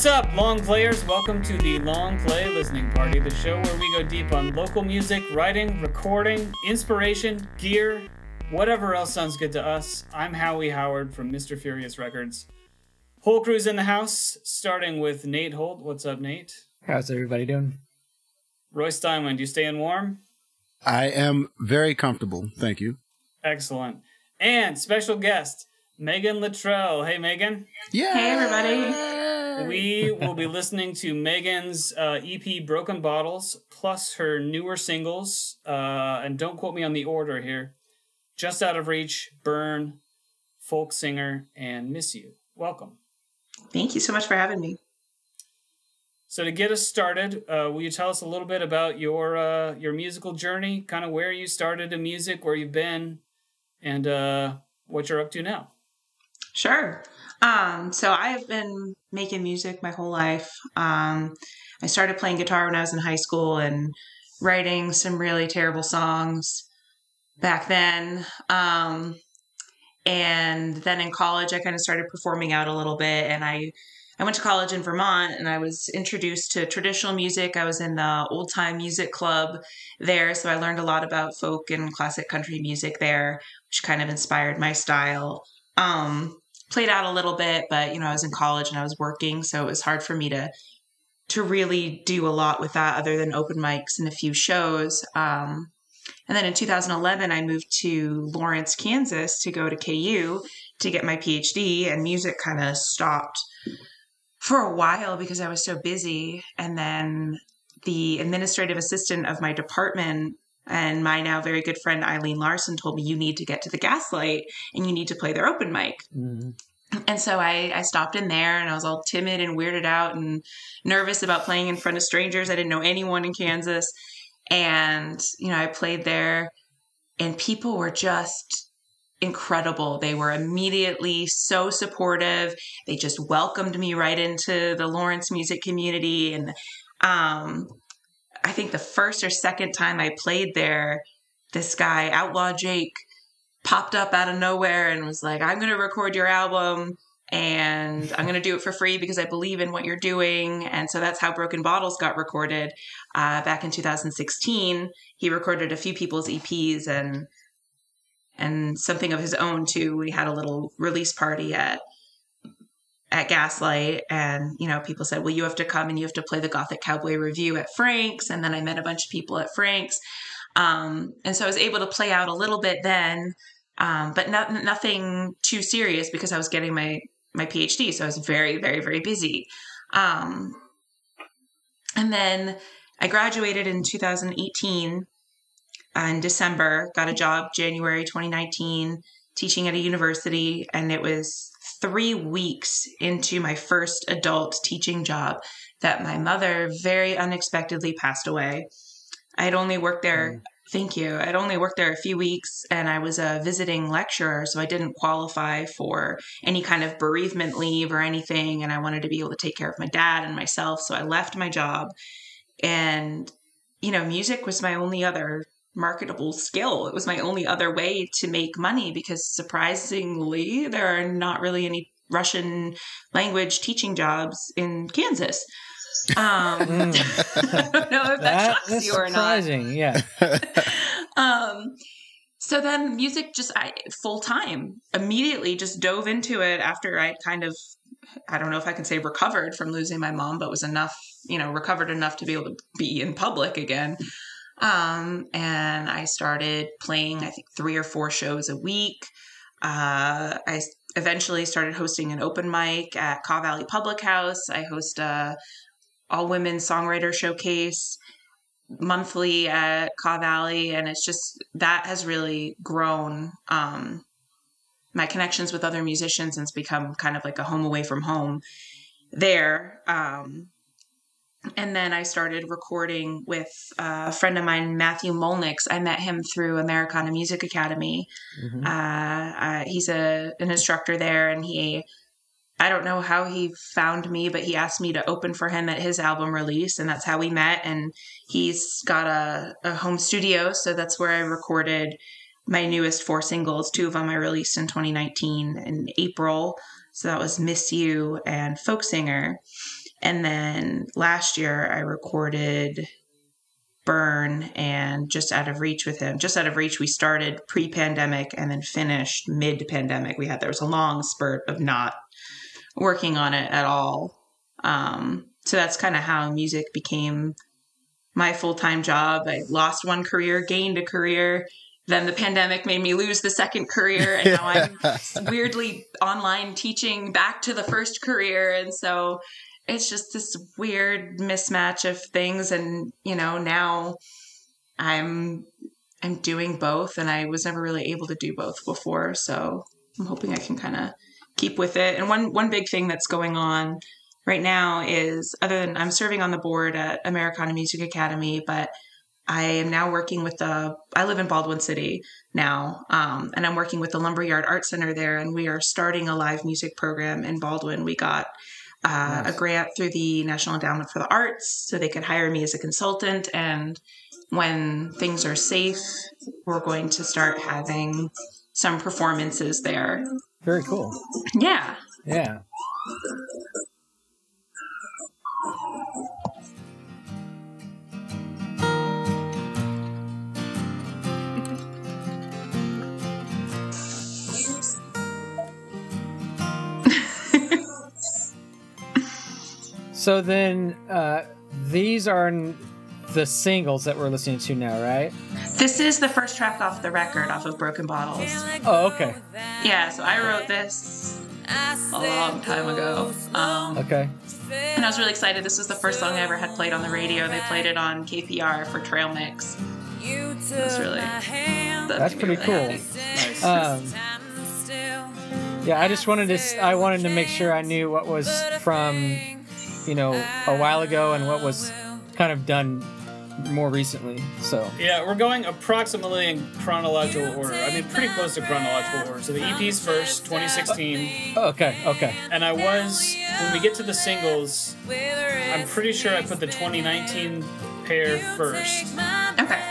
up, long players? Welcome to the Long Play Listening Party, the show where we go deep on local music, writing, recording, inspiration, gear, whatever else sounds good to us. I'm Howie Howard from Mr. Furious Records. Whole crew's in the house, starting with Nate Holt. What's up, Nate? How's everybody doing? Royce Steinman, you staying warm? I am very comfortable, thank you. Excellent. And special guest, Megan Luttrell. Hey, Megan. Yeah. Hey, everybody. We will be listening to Megan's EP Broken Bottles, plus her newer singles, and don't quote me on the order here, Just Out of Reach, Burn, Folk Singer, and Miss You. Welcome. Thank you so much for having me. So to get us started, will you tell us a little bit about your musical journey, kind of where you started in music, where you've been, and what you're up to now? Sure. So I have been making music my whole life. I started playing guitar when I was in high school and writing some really terrible songs back then. And then in college, I kind of started performing out a little bit, and I went to college in Vermont, and I was introduced to traditional music. I was in the old time music club there, so I learned a lot about folk and classic country music there, which kind of inspired my style. Played out a little bit, but I was in college and I was working, so it was hard for me to really do a lot with that other than open mics and a few shows. And then in 2011, I moved to Lawrence, Kansas to go to KU to get my PhD, and music kind of stopped for a while because I was so busy. And then the administrative assistant of my department and my now very good friend Eileen Larson told me, you need to get to the Gaslight and you need to play their open mic. Mm-hmm. And so I stopped in there, and I was all timid and weirded out and nervous about playing in front of strangers. I didn't know anyone in Kansas. And, I played there, and people were just incredible. They were immediately so supportive. They just welcomed me right into the Lawrence music community. And I think the first or second time I played there, this guy, Outlaw Jake, popped up out of nowhere and was like, I'm going to record your album, and I'm going to do it for free because I believe in what you're doing. And so that's how Broken Bottles got recorded back in 2016. He recorded a few people's EPs and something of his own too. We had a little release party at Gaslight, and people said, well, you have to come and you have to play the Gothic Cowboy Review at Frank's. And then I met a bunch of people at Frank's, and so I was able to play out a little bit then, but nothing too serious because I was getting my PhD, so I was very, very, very busy. And then I graduated in 2018 in December, got a job January 2019 teaching at a university, and it was 3 weeks into my first adult teaching job that my mother very unexpectedly passed away. I had only worked there, thank you, I'd only worked there a few weeks, and I was a visiting lecturer, so I didn't qualify for any kind of bereavement leave or anything, and I wanted to be able to take care of my dad and myself, so I left my job. And, music was my only other marketable skill. It was my only other way to make money because surprisingly, there are not really any Russian language teaching jobs in Kansas. I don't know if that shocks you or not. Surprising, yeah. So then music I full time, immediately just dove into it after I kind of, I don't know if I can say recovered from losing my mom, but was enough, recovered enough to be able to be in public again. And I started playing, I think 3 or 4 shows a week. I eventually started hosting an open mic at Caw Valley Public House. I host a all-women songwriter showcase monthly at Caw Valley, and it's just, that has really grown my connections with other musicians, and it's become kind of like a home away from home there. And then I started recording with a friend of mine, Matthew Molnix. I met him through Americana Music Academy. Mm-hmm. He's an instructor there, and I don't know how he found me, but he asked me to open for him at his album release, and that's how we met. And he's got a home studio, so that's where I recorded my newest 4 singles. 2 of them I released in 2019 in April. So that was Miss You and Folk Singer. And then last year I recorded Burn and Just Out of Reach with him. Just Out of Reach, we started pre-pandemic and then finished mid-pandemic. There was a long spurt of not working on it at all. So that's kind of how music became my full-time job. I lost one career, gained a career. Then the pandemic made me lose the second career. And now I'm weirdly online teaching back to the first career. And so it's just this weird mismatch of things. And, now I'm doing both, and I was never really able to do both before. So I'm hoping I can kind of keep with it. And one big thing that's going on right now is, other than I'm serving on the board at Americana Music Academy, but I am now working with I live in Baldwin City now, and I'm working with the Lumberyard Art Center there, and we are starting a live music program in Baldwin. We got a grant through the National Endowment for the Arts, so they could hire me as a consultant, and when things are safe, we're going to start having some performances there. Very cool. Yeah. Yeah. So then, these are the singles that we're listening to now, right? This is the first track off the record, off of Broken Bottles. Oh, okay. Yeah, so I wrote this a long time ago. Okay. And I was really excited. This was the first song I ever had played on the radio. They played it on KPR for Trail Mix. That's really... That's pretty cool. Nice. Yeah, I just wanted to make sure I knew what was from, a while ago and what was kind of done more recently. So Yeah, we're going approximately in chronological order. I mean, pretty close to chronological order. So the EP's first, 2016. Okay. And when we get to the singles, I'm pretty sure I put the 2019 pair first. Okay.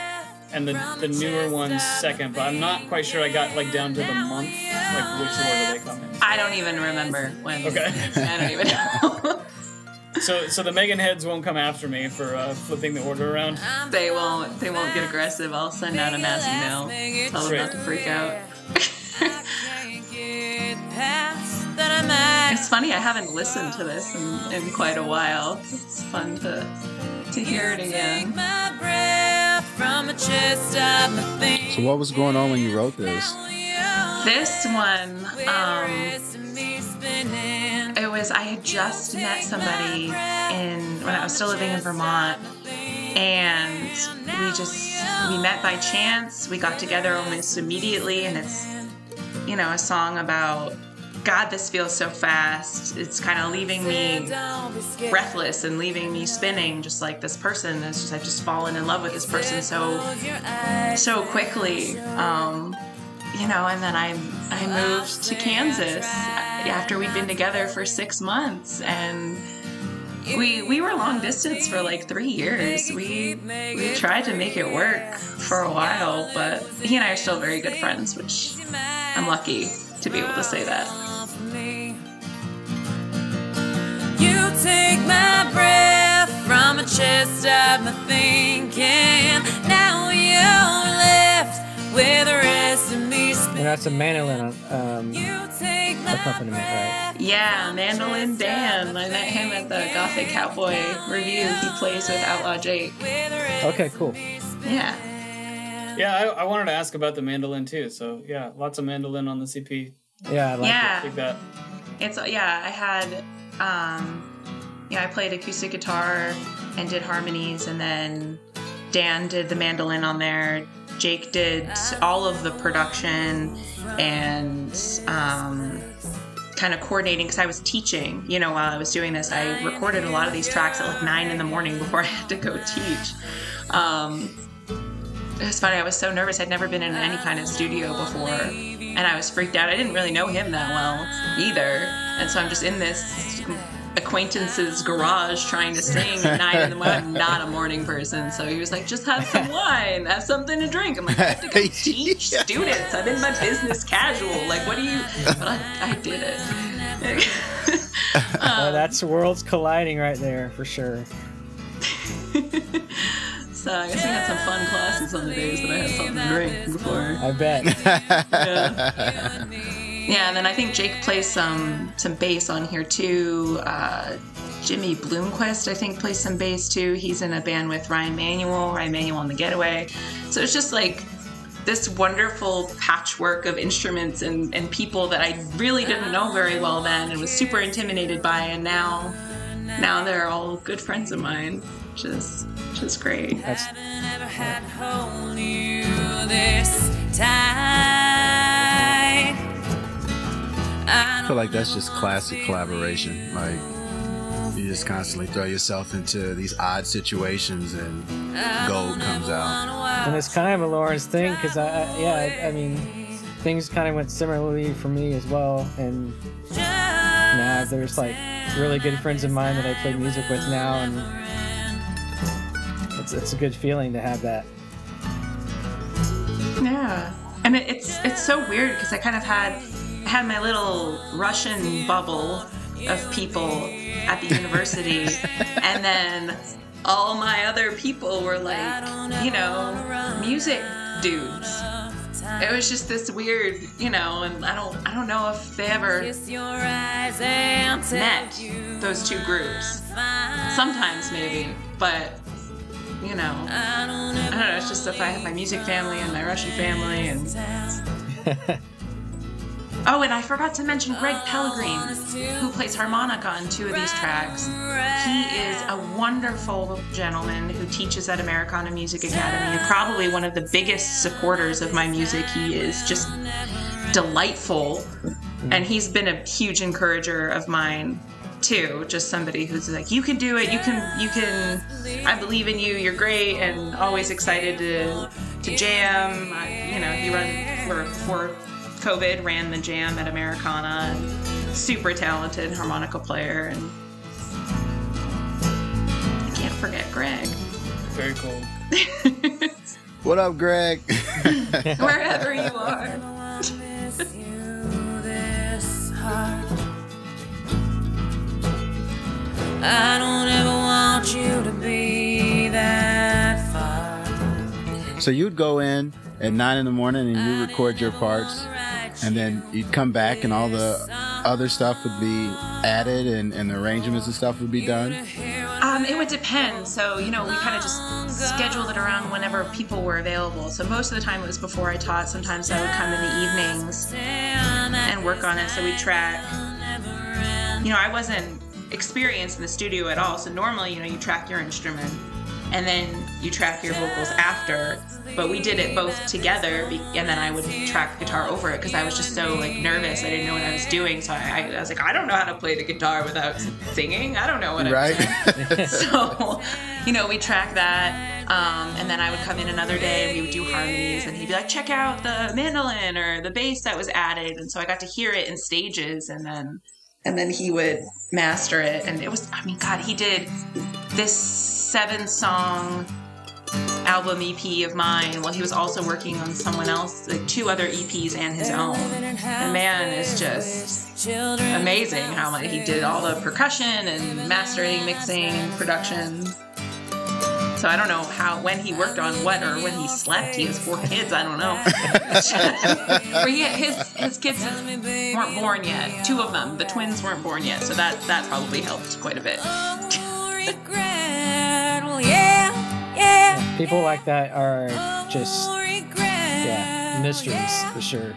And the newer ones second, but I'm not quite sure I got down to the month, which order they come in. I don't even remember when. Okay. I don't even know. So the Megan heads won't come after me for flipping the order around. They won't get aggressive. I'll send out a mass email. Tell them not to freak out. It's funny, I haven't listened to this in quite a while. It's fun to hear it again. So what was going on when you wrote this? This one, I had just met somebody when I was still living in Vermont, and we met by chance. We got together almost immediately, and it's, a song about, God, this feels so fast. It's kind of leaving me breathless and leaving me spinning, just like this person. I've just fallen in love with this person so quickly. And then I moved to Kansas after we'd been together for 6 months, and we were long distance for 3 years. We tried to make it work for a while, but he and I are still very good friends, which I'm lucky to be able to say that. You take my breath from a chest of my thinking. Now you're left with the rest of me spinning. And that's a mandolin accompaniment, right? Yeah, Mandolin Dan. I met him at the Gothic Cowboy Review. He plays with Outlaw Jake. Okay, cool. Yeah. Yeah, I wanted to ask about the mandolin too. So yeah, lots of mandolin on the CP. Yeah, I like I like that. I had I played acoustic guitar and did harmonies, and then Dan did the mandolin on there. Jake did all of the production and kind of coordinating, because I was teaching, while I was doing this. I recorded a lot of these tracks at 9 in the morning before I had to go teach. It was funny, I was so nervous. I'd never been in any kind of studio before, and I was freaked out. I didn't really know him that well either, and so I'm just in this acquaintance's garage trying to sing at 9 in the morning. I'm not a morning person, so he was like, just have some wine, have something to drink. I'm like, I have to go teach students. I'm in my business casual. What do you... But I did it. That's worlds colliding right there for sure. So I guess we had some fun classes on the days that I had something to drink before. I bet. Yeah, and then I think Jake plays some bass on here too. Jimmy Bloomquist, I think, plays some bass too. He's in a band with Ryan Manuel on the Getaway. So it's just like this wonderful patchwork of instruments and people that I really didn't know very well then and was super intimidated by, and now they're all good friends of mine, which is great. That's, I feel like that's just classic collaboration. Like, you just constantly throw yourself into these odd situations and gold comes out. And it's kind of a Lawrence thing because I mean, things kind of went similarly for me as well. And now there's like really good friends of mine that I play music with now, and it's a good feeling to have that. Yeah, and it's so weird because I kind of had my little Russian bubble of people at the university, and then all my other people were like, music dudes. It was just this weird, and I don't know if they ever met, those two groups. Sometimes maybe, but I don't know. It's just if I have my music family and my Russian family and. Oh, and I forgot to mention Greg Pellegrin, who plays harmonica on 2 of these tracks. He is a wonderful gentleman who teaches at Americana Music Academy and probably one of the biggest supporters of my music. He is just delightful, and he's been a huge encourager of mine too. Just somebody who's like, you can do it, you can, I believe in you, you're great, and always excited to jam. He ran for COVID, ran the jam at Americana, and super talented harmonica player, and I can't forget Greg. Very cool. What up, Greg? Wherever you are. I don't ever want you to be that far. So you'd go in at 9 in the morning and you record your parts, and then you'd come back and all the other stuff would be added and the arrangements and stuff would be done? It would depend. So, we kind of just scheduled it around whenever people were available. So most of the time it was before I taught. Sometimes I would come in the evenings and work on it. So we'd track. I wasn't experienced in the studio at all. So normally, you track your instrument and then you track your vocals after. But we did it both together, and then I would track the guitar over it because I was just so nervous. I didn't know what I was doing, so I was like, I don't know how to play the guitar without singing. I don't know what I'm doing. So, we track that, and then I would come in another day and we would do harmonies, and he'd be like, check out the mandolin or the bass that was added, and so I got to hear it in stages, and then he would master it, and it was, he did this 7-song album EP of mine while he was also working on someone else, 2 other EPs and his own. The man is just amazing how much he did all the percussion and mastering, mixing, production. So I don't know when he worked on what or when he slept. He has 4 kids. I don't know. His kids weren't born yet. 2 of them, the twins, weren't born yet. So that probably helped quite a bit. People like that are just mysteries for sure.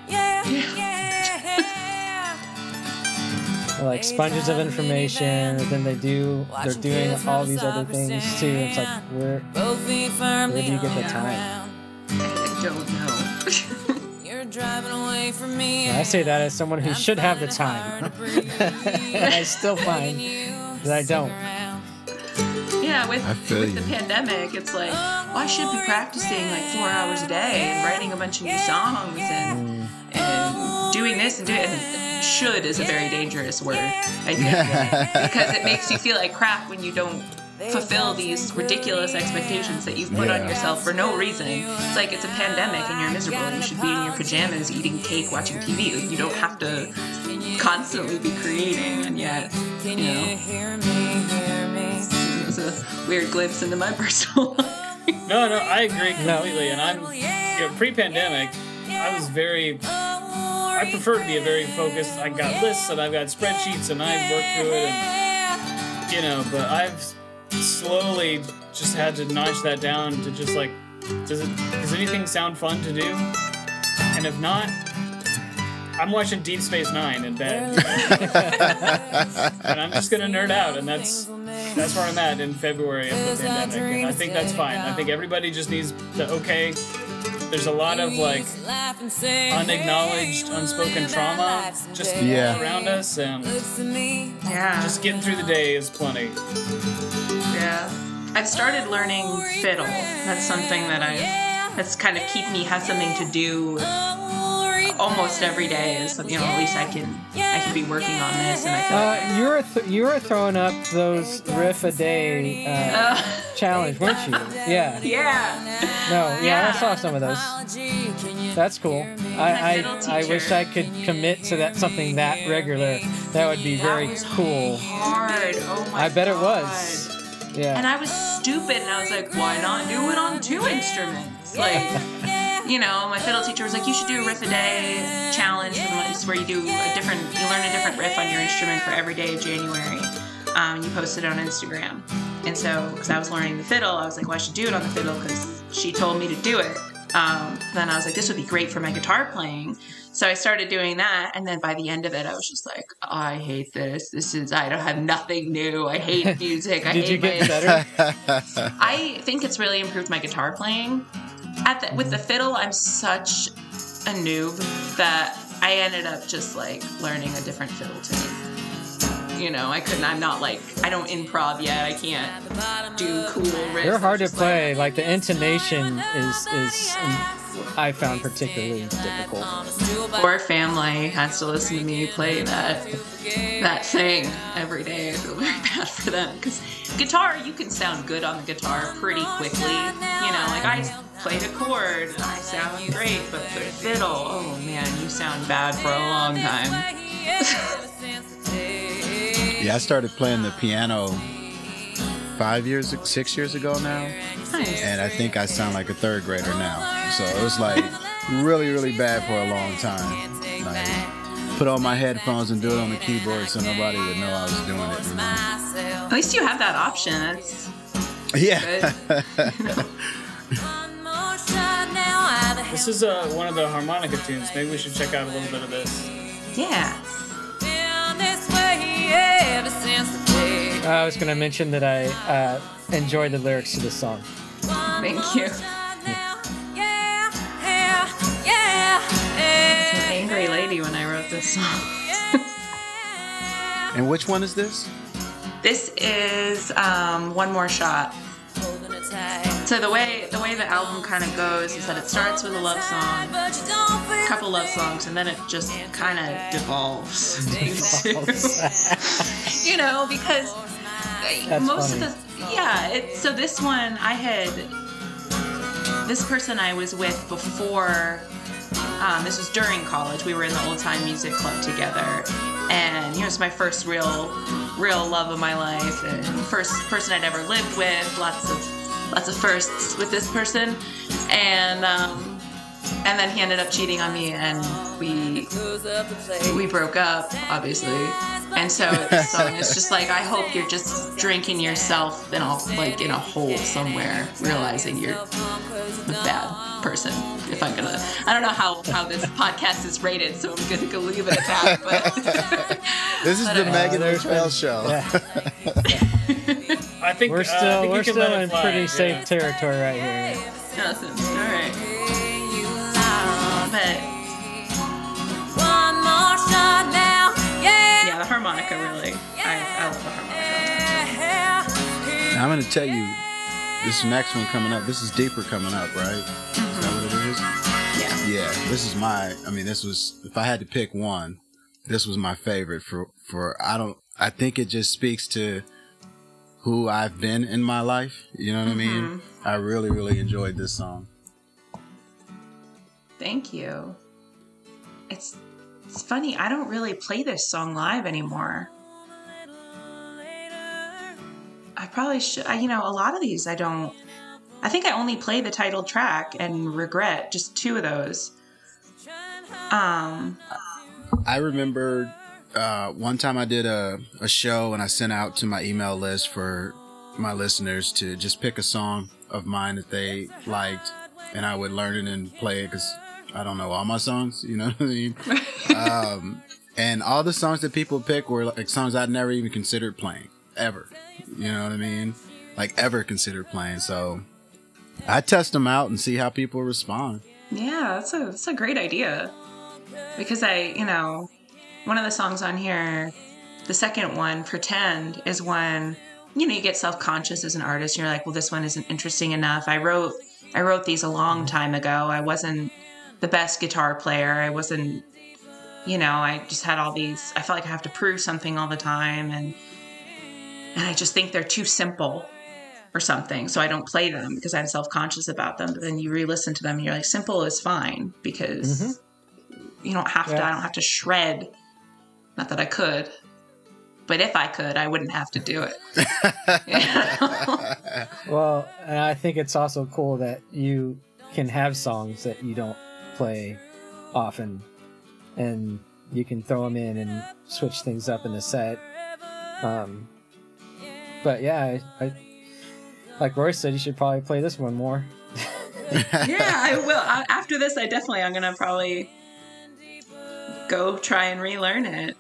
They're like sponges of information, and then they're doing all these other things too. It's like where do you get the time? I don't know. You're driving away from me. I say that as someone who should have the time. And I still find that I don't. Yeah, with the pandemic, it's like, I should be practicing 4 hours a day and writing a bunch of new songs and doing this and doing it. And should is a very dangerous word, I think, because it makes you feel like crap when you don't fulfill these ridiculous expectations that you've put on yourself for no reason. It's like it's a pandemic and you're miserable and you should be in your pajamas eating cake, watching TV. You don't have to constantly be creating, and yet, you know, it was a weird glimpse into my personal life. No, I agree completely. And I'm, pre-pandemic, I prefer to be a very focused. I got lists and I've got spreadsheets and I've worked through it, and but I've slowly just had to notch that down to just like, does anything sound fun to do? And if not, I'm watching Deep Space Nine in bed, and I'm just gonna nerd out, and that's where I'm at in February of the pandemic, and I think that's fine. I think everybody just needs to there's a lot of like unacknowledged, unspoken trauma just around us, and just getting through the day is plenty. Yeah, I've started learning fiddle. That's something that's kind of has something to do almost every day. Is at least I can be working on this, and I feel you were throwing up those riff a day challenge, weren't you? Yeah. I saw some of those. That's cool. I wish I could commit to something that regular. That would be very cool. Hard. Oh my! I bet it was. Yeah. And I was stupid, and I was like, why not do it on 2 instruments? Like, my fiddle teacher was like, you should do a riff a day challenge, where you learn a different riff on your instrument for every day of January. And you post it on Instagram. And so, because I was learning the fiddle, I was like, well, I should do it on the fiddle because she told me to do it. Then I was like, this would be great for my guitar playing. So I started doing that, and then by the end of it, I was just like, I hate this. I don't have nothing new. I hate music. Did you get better? I think it's really improved my guitar playing. With the fiddle, I'm such a noob that I ended up just like learning a different fiddle tune. I'm not like, I don't improv yet. I can't do cool riffs. They're hard to play. Like the intonation is I found particularly difficult. Poor family has to listen to me play that thing every day. I feel very bad for them because guitar, you can sound good on the guitar pretty quickly. Like I played a chord and I sound great, but the fiddle, oh man, you sound bad for a long time. Yeah, I started playing the piano 6 years ago now. Nice. And I think I sound like a 3rd grader now. So it was like really, really bad for a long time. Like, put on my headphones and do it on the keyboard so nobody would know I was doing it. At least you have that option. That's good. This is one of the harmonica tunes. Maybe we should check out a little bit of this. Yeah. I was going to mention that I enjoyed the lyrics to this song. Thank you. I was an angry lady when I wrote this song. And which one is this? This is One More Shot. So the way the album kind of goes is that it starts with a love song, a couple love songs, and then it just kind of devolves. Because That's most funny. of the so this one this person I was with before. This was during college. We were in the old time music club together, and it's my first real love of my life, and first person I'd ever lived with. Lots of firsts with this person, and then he ended up cheating on me, and we broke up, obviously. And so this song is just like, I hope you're just drinking yourself in a hole somewhere, realizing you're a bad person. If I don't know how this podcast is rated, so I'm gonna go leave it at that. But this is the Megan Luttrell show. Yeah. I think we're still in pretty safe territory. territory right here. awesome. All right. But yeah, the harmonica really. I love the harmonica. Now, I'm going to tell you, this next one coming up, this is deeper coming up, right? Mm-hmm. Is that what it is? Yeah. Yeah, this is this was, if I had to pick one, this was my favorite I think it just speaks to who I've been in my life. You know what I mean? I really, really enjoyed this song. Thank you. It's funny, I don't really play this song live anymore. I probably should. A lot of these I don't. I think I only play the title track and Regret, just 2 of those. I remember one time I did a show and I sent out to my email list for my listeners to just pick a song of mine that they liked, and I would learn it and play it because I don't know all my songs, you know what I mean? And all the songs that people pick were like songs I'd never even considered playing, ever. You know what I mean? Like, ever considered playing. So I test them out and see how people respond. Yeah, that's a great idea. Because one of the songs on here, the second one, Pretend, is when, you get self-conscious as an artist. You're like, well, this one isn't interesting enough. I wrote these a long time ago. I wasn't the best guitar player. I wasn't, I just had all these, I felt like I have to prove something all the time. And I just think they're too simple or something. So I don't play them because I'm self-conscious about them. But then you re-listen to them and you're like, simple is fine because you don't have to, I don't have to shred. Not that I could, but if I could, I wouldn't have to do it. Well, and I think it's also cool that you can have songs that you don't play often and you can throw them in and switch things up in the set. But yeah, I like Royce said, you should probably play this one more. Yeah, I will. After this, I'm going to probably go try and relearn it.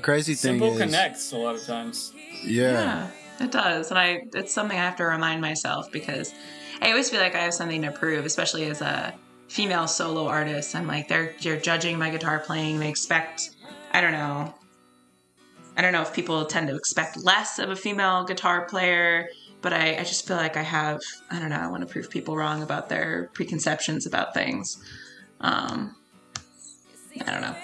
Crazy thing Simple is, connects a lot of times. Yeah, it does. And it's something I have to remind myself because I always feel like I have something to prove, especially as a female solo artist. I'm like, they're judging my guitar playing. They expect, I don't know if people tend to expect less of a female guitar player, but I just feel like I have, I want to prove people wrong about their preconceptions about things. I don't know.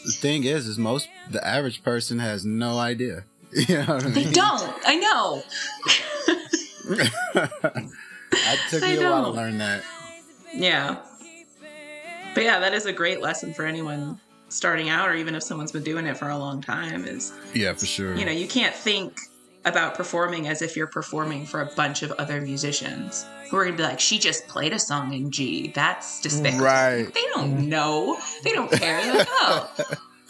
The thing is the average person has no idea. You know what I mean? They don't. I know. It took me a while to learn that. Yeah. But yeah, that is a great lesson for anyone starting out, or even if someone's been doing it for a long time, is, yeah, for sure. You can't think about performing as if you're performing for a bunch of other musicians who are going to be like, she just played a song in G. That's despicable. Right. They don't know. They don't care. They're like, oh,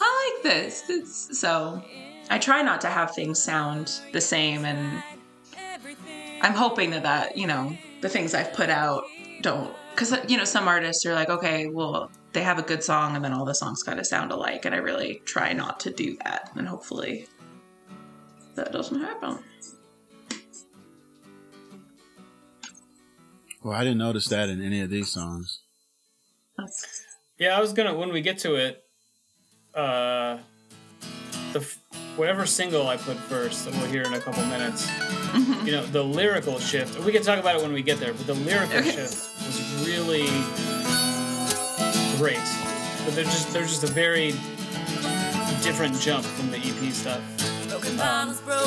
I like this. So I try not to have things sound the same, and I'm hoping that the things I've put out don't, because, some artists are like, okay, well, they have a good song and then all the songs kind of sound alike, and I really try not to do that, and hopefully that doesn't happen. Well, I didn't notice that in any of these songs. Yeah, I was gonna, when we get to it, whatever single I put first that we'll hear in a couple minutes, the lyrical shift, we can talk about it when we get there, but the lyrical shift was really great. But they're just a very different jump from the EP stuff.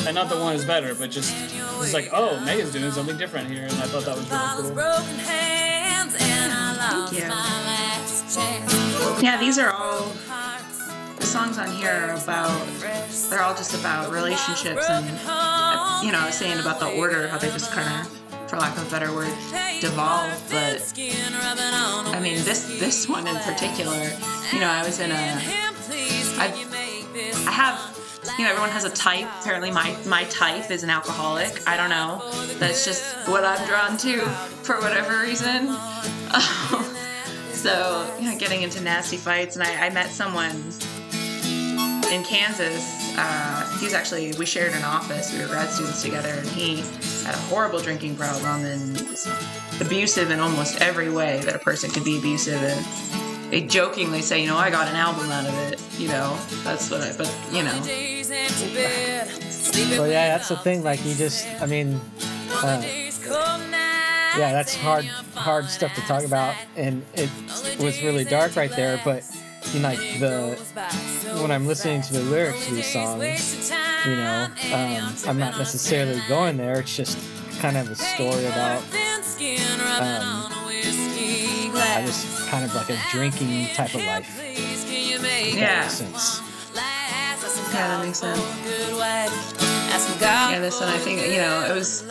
And not that one is better, but just it's like, oh, Megan's doing something different here, and I thought that was really cool. Yeah, these are all the songs on here they're all just about relationships, and I was saying about the order, how they just kind of, for lack of a better word, devolve. But I mean, this one in particular, I was in I have. Everyone has a type. Apparently my type is an alcoholic. I don't know. That's just what I'm drawn to for whatever reason. So, getting into nasty fights. And I met someone in Kansas. We shared an office. We were grad students together. And he had a horrible drinking problem and was abusive in almost every way that a person could be abusive. And they jokingly say, I got an album out of it. That's what Well, yeah, that's the thing. Like, that's hard stuff to talk about, and it was really dark right there. But when I'm listening to the lyrics to these songs, You know, I'm not necessarily going there. It's just kind of a story about I just kind of like a drinking type of life. Yeah. Sense. Yeah, that makes sense. Yeah, this one, I think, you know, it was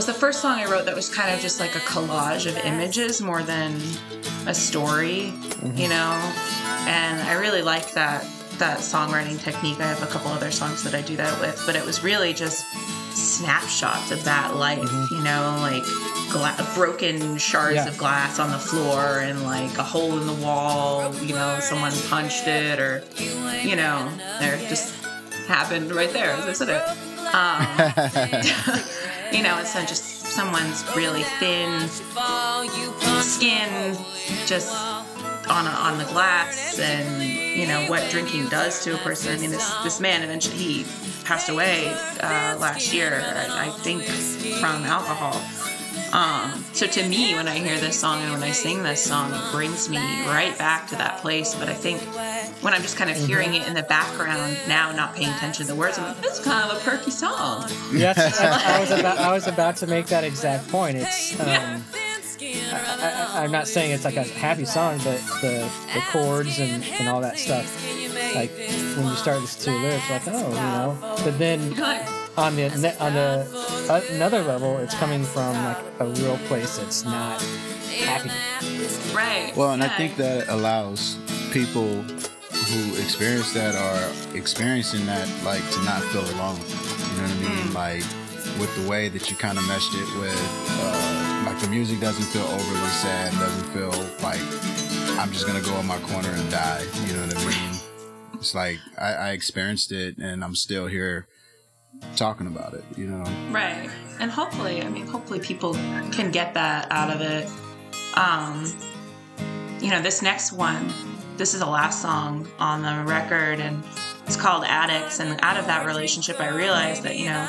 the first song I wrote that was kind of just like a collage of images more than a story, you know, and I really like that songwriting technique. I have a couple other songs that I do that with, but it was really just snapshots of that life, you know, like broken shards of glass on the floor and like a hole in the wall, you know, someone punched it, or, you know, there just happened right there as I said it. You know, it's just someone's really thin skin just on the glass, and you know what drinking does to a person. I mean, this man eventually he passed away last year, I think, from alcohol. So to me, when I hear this song and when I sing this song, it brings me right back to that place. But I think when I'm just kind of hearing it in the background now, not paying attention to the words, I'm like, this is kind of a perky song. Yes, I was about to make that exact point. It's I'm not saying it's like a happy song, but the chords and all that stuff, like when you start listening to the lyrics, like, oh, you know. But then on the another level, it's coming from like a real place that's not happy. Right. Well, and I think that allows people who experience that or experiencing that, like, to not feel alone. You know what I mean? Like, with the way that you kind of meshed it with, like, the music doesn't feel overly sad, doesn't feel like I'm just gonna go in my corner and die. You know what I mean? It's like I experienced it, and I'm still here talking about it, you know? Right. And hopefully people can get that out of it. You know, this next one, this is the last song on the record, and it's called Addicts. And out of that relationship, I realized that, you know,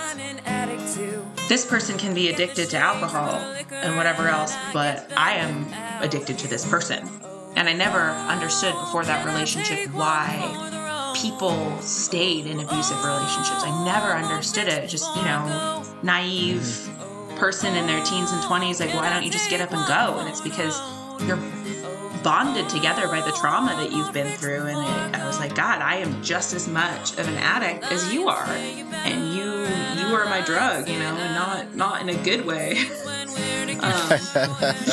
this person can be addicted to alcohol and whatever else, but I am addicted to this person. And I never understood before that relationship why people stayed in abusive relationships. I never understood it. Just, you know, naive person in their teens and 20s, like, why don't you just get up and go? And it's because you're bonded together by the trauma that you've been through. And I was like, God, I am just as much of an addict as you are, and you are my drug, you know, and not in a good way.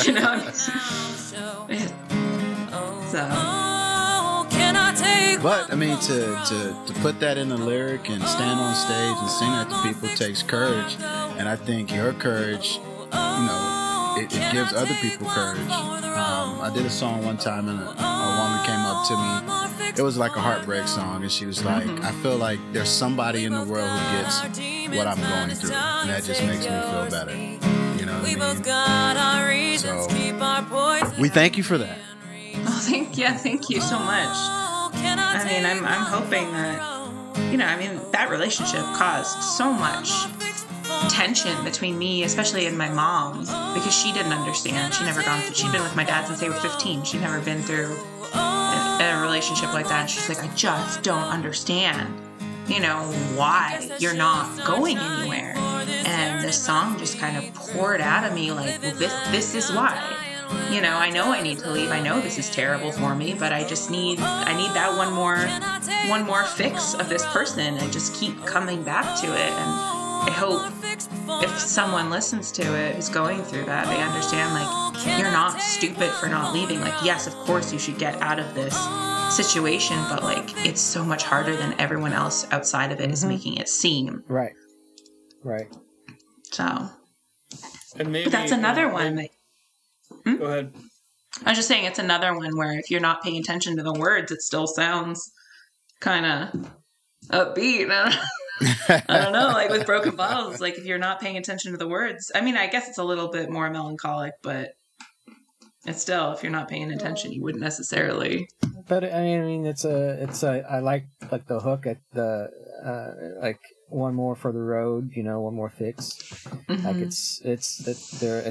You know. So. But I mean, to put that in a lyric and stand on stage and sing that to people takes courage, and I think your courage, you know, it gives other people courage. I did a song one time, and a woman came up to me. It was like a heartbreak song, and she was like, "I feel like there's somebody in the world who gets what I'm going through, and that just makes me feel better." You know what I mean? So we thank you for that. Oh, thank you so much. I mean, I'm hoping that, you know, I mean, that relationship caused so much tension between me, especially and my mom, because she didn't understand. She'd been with my dad since they were 15. She'd never been through a relationship like that. And she's like, I just don't understand, you know, why you're not going anywhere. And this song just kind of poured out of me like, well, this is why. You know I need to leave. I know this is terrible for me, but I need that one more fix of this person, and just keep coming back to it. And I hope if someone listens to it who's going through that, they understand, like, you're not stupid for not leaving. Like, yes, of course you should get out of this situation, but like, it's so much harder than everyone else outside of it is making it seem. Right. So, and maybe, but that's another one. Go ahead. I was just saying, it's another one where if you're not paying attention to the words, it still sounds kind of upbeat. I don't know, like with Broken Bottles, like if you're not paying attention to the words, I mean, I guess it's a little bit more melancholic, but it's still, if you're not paying attention, you wouldn't necessarily. But I mean, I like the hook at the like one more for the road, you know, one more fix. Like it's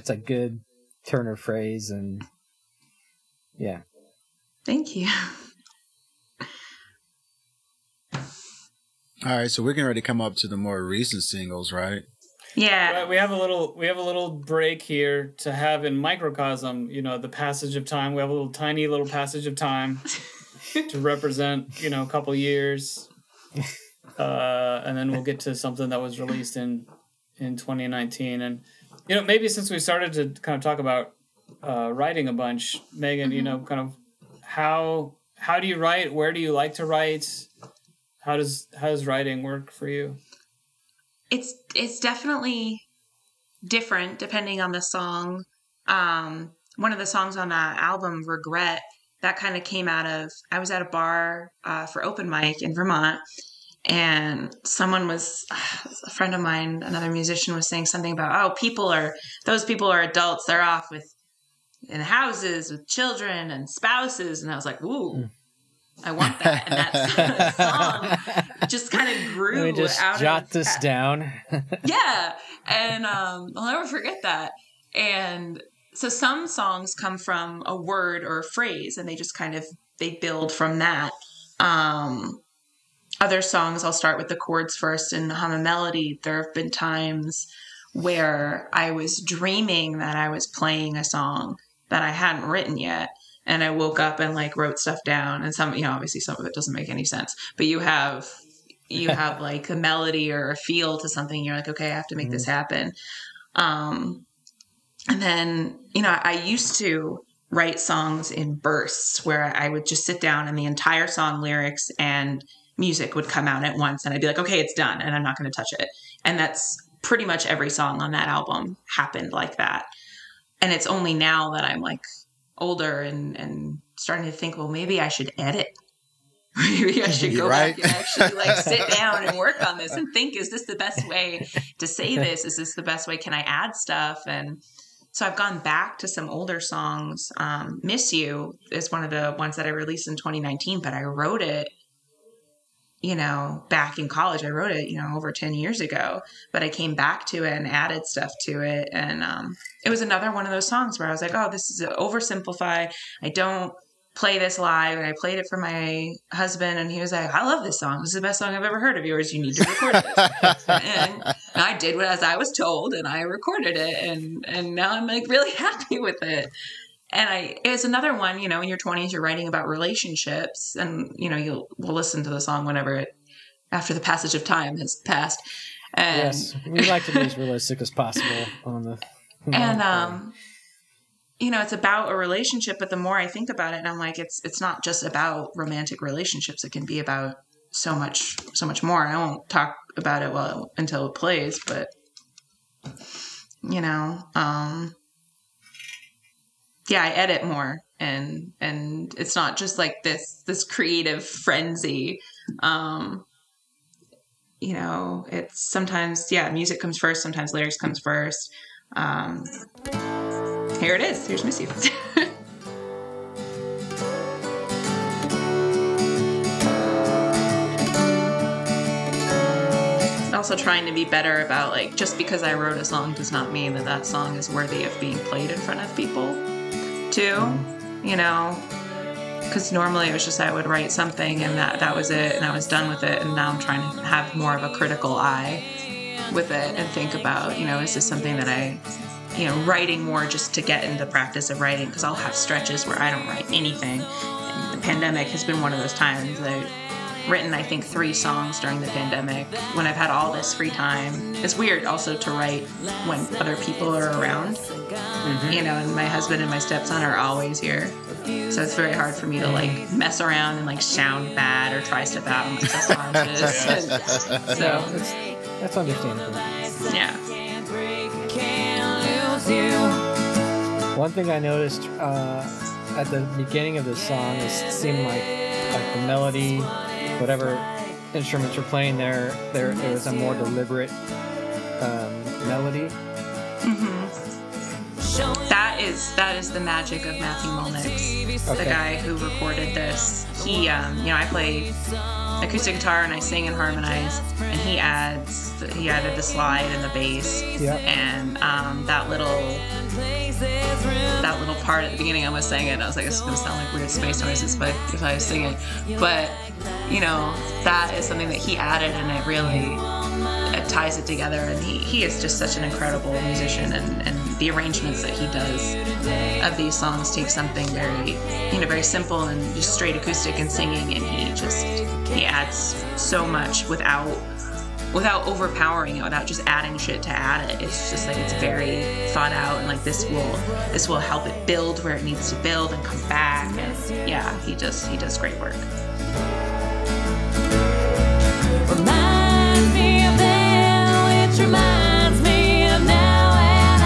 a good turn of phrase, and yeah. Thank you. All right, so we're getting ready to come up to the more recent singles, right? Yeah. Right, we have a little break here to have in microcosm, the passage of time. We have a tiny little passage of time to represent, a couple years. And then we'll get to something that was released in 2019. And, maybe since we started to kind of talk about writing a bunch, Megan, kind of how do you write? Where do you like to write? How does writing work for you? It's definitely different depending on the song. One of the songs on that album, Regret, that kind of came out of, I was at a bar for open mic in Vermont, and a friend of mine, another musician, was saying something about, those people are adults, they're off in houses with children and spouses. And I was like, ooh, I want that. And that song just kind of grew. Let me just jot this down. Yeah. And I'll never forget that. And so some songs come from a word or a phrase, and they just they build from that. Other songs, I'll start with the chords first and hum a melody. There have been times where I was dreaming that I was playing a song that I hadn't written yet. And I woke up and wrote stuff down, and some, obviously some of it doesn't make any sense, but you have like a melody or a feel to something. You're like, okay, I have to make this happen. And then, I used to write songs in bursts where I would just sit down and the entire song lyrics and music would come out at once. And I'd be like, okay, it's done, and I'm not going to touch it. And that's pretty much every song on that album happened like that. And it's only now that I'm older and starting to think, well, maybe I should edit. Maybe I should go back and actually sit down and work on this and think, is this the best way to say this? Is this the best way? Can I add stuff? And so I've gone back to some older songs. Miss You is one of the ones that I released in 2019, but I wrote it, back in college. I wrote it, over 10 years ago, but I came back to it and added stuff to it. And it was another one of those songs where I was like, oh, this is oversimplified. I don't play this live. And I played it for my husband, and he was like, I love this song. This is the best song I've ever heard of yours. You need to record this. And I did as I was told, and I recorded it. And now I'm really happy with it. And it's another one, in your 20s, you're writing about relationships, and, we'll listen to the song after the passage of time has passed. And, yes, we like to be as realistic as possible on the. And, it's about a relationship, but the more I think about it, and I'm like, it's not just about romantic relationships. It can be about so much more. I won't talk about it until it plays, but, yeah, I edit more, and it's not just this creative frenzy. It's sometimes, music comes first, sometimes lyrics comes first. Here it is. Here's Miss You. Also trying to be better about just because I wrote a song does not mean that song is worthy of being played in front of people too, because normally it was just I would write something and that was it, and I was done with it. And now I'm trying to have more of a critical eye with it and think about, is this something that I, writing more just to get into the practice of writing, because I'll have stretches where I don't write anything. And the pandemic has been one of those times. I've written, I think, 3 songs during the pandemic when I've had all this free time. It's weird also to write when other people are around, and my husband and my stepson are always here. So it's very hard for me to mess around and sound bad or try stuff out on my self-conscious. So that's understandable. Yeah. One thing I noticed at the beginning of the song, it seemed like the melody, whatever instruments were playing there was a more deliberate melody. That is the magic of Matthew Molnix, the guy who recorded this. He, I play acoustic guitar and I sing and harmonize, and he added the slide and the bass, and that little little part at the beginning I was saying it, and I was like, this is going to sound like weird space noises, but if I was singing. But, you know, that is something that he added, and it really ties it together. And he is just such an incredible musician, and the arrangements that he does of these songs take something very, you know, very simple and just straight acoustic and singing, and he adds so much without overpowering it, without just adding shit to add it. It's just like, it's very thought out, and like this will help it build where it needs to build and come back. And yeah, he does great work. Reminds me of then, which reminds me of now, and I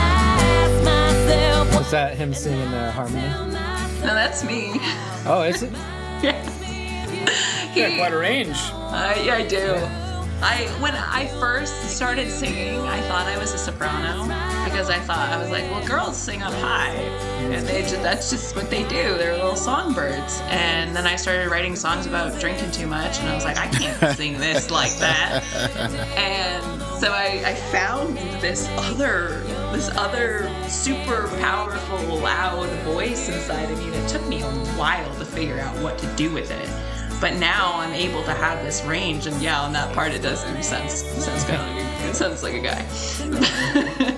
ask myself. Was that him singing harmony? No, that's me. Oh, is it? Yeah. You got quite a range. Yeah, I do. When I first started singing, I thought I was a soprano, because I was like, well, girls sing up high, and that's just what they do. They're little songbirds. And then I started writing songs about drinking too much, and I was like, I can't sing this like that. And so I found this other super powerful, loud voice inside of me that took me a while to figure out what to do with it. But now I'm able to have this range, and yeah, on that part it does sounds like a guy.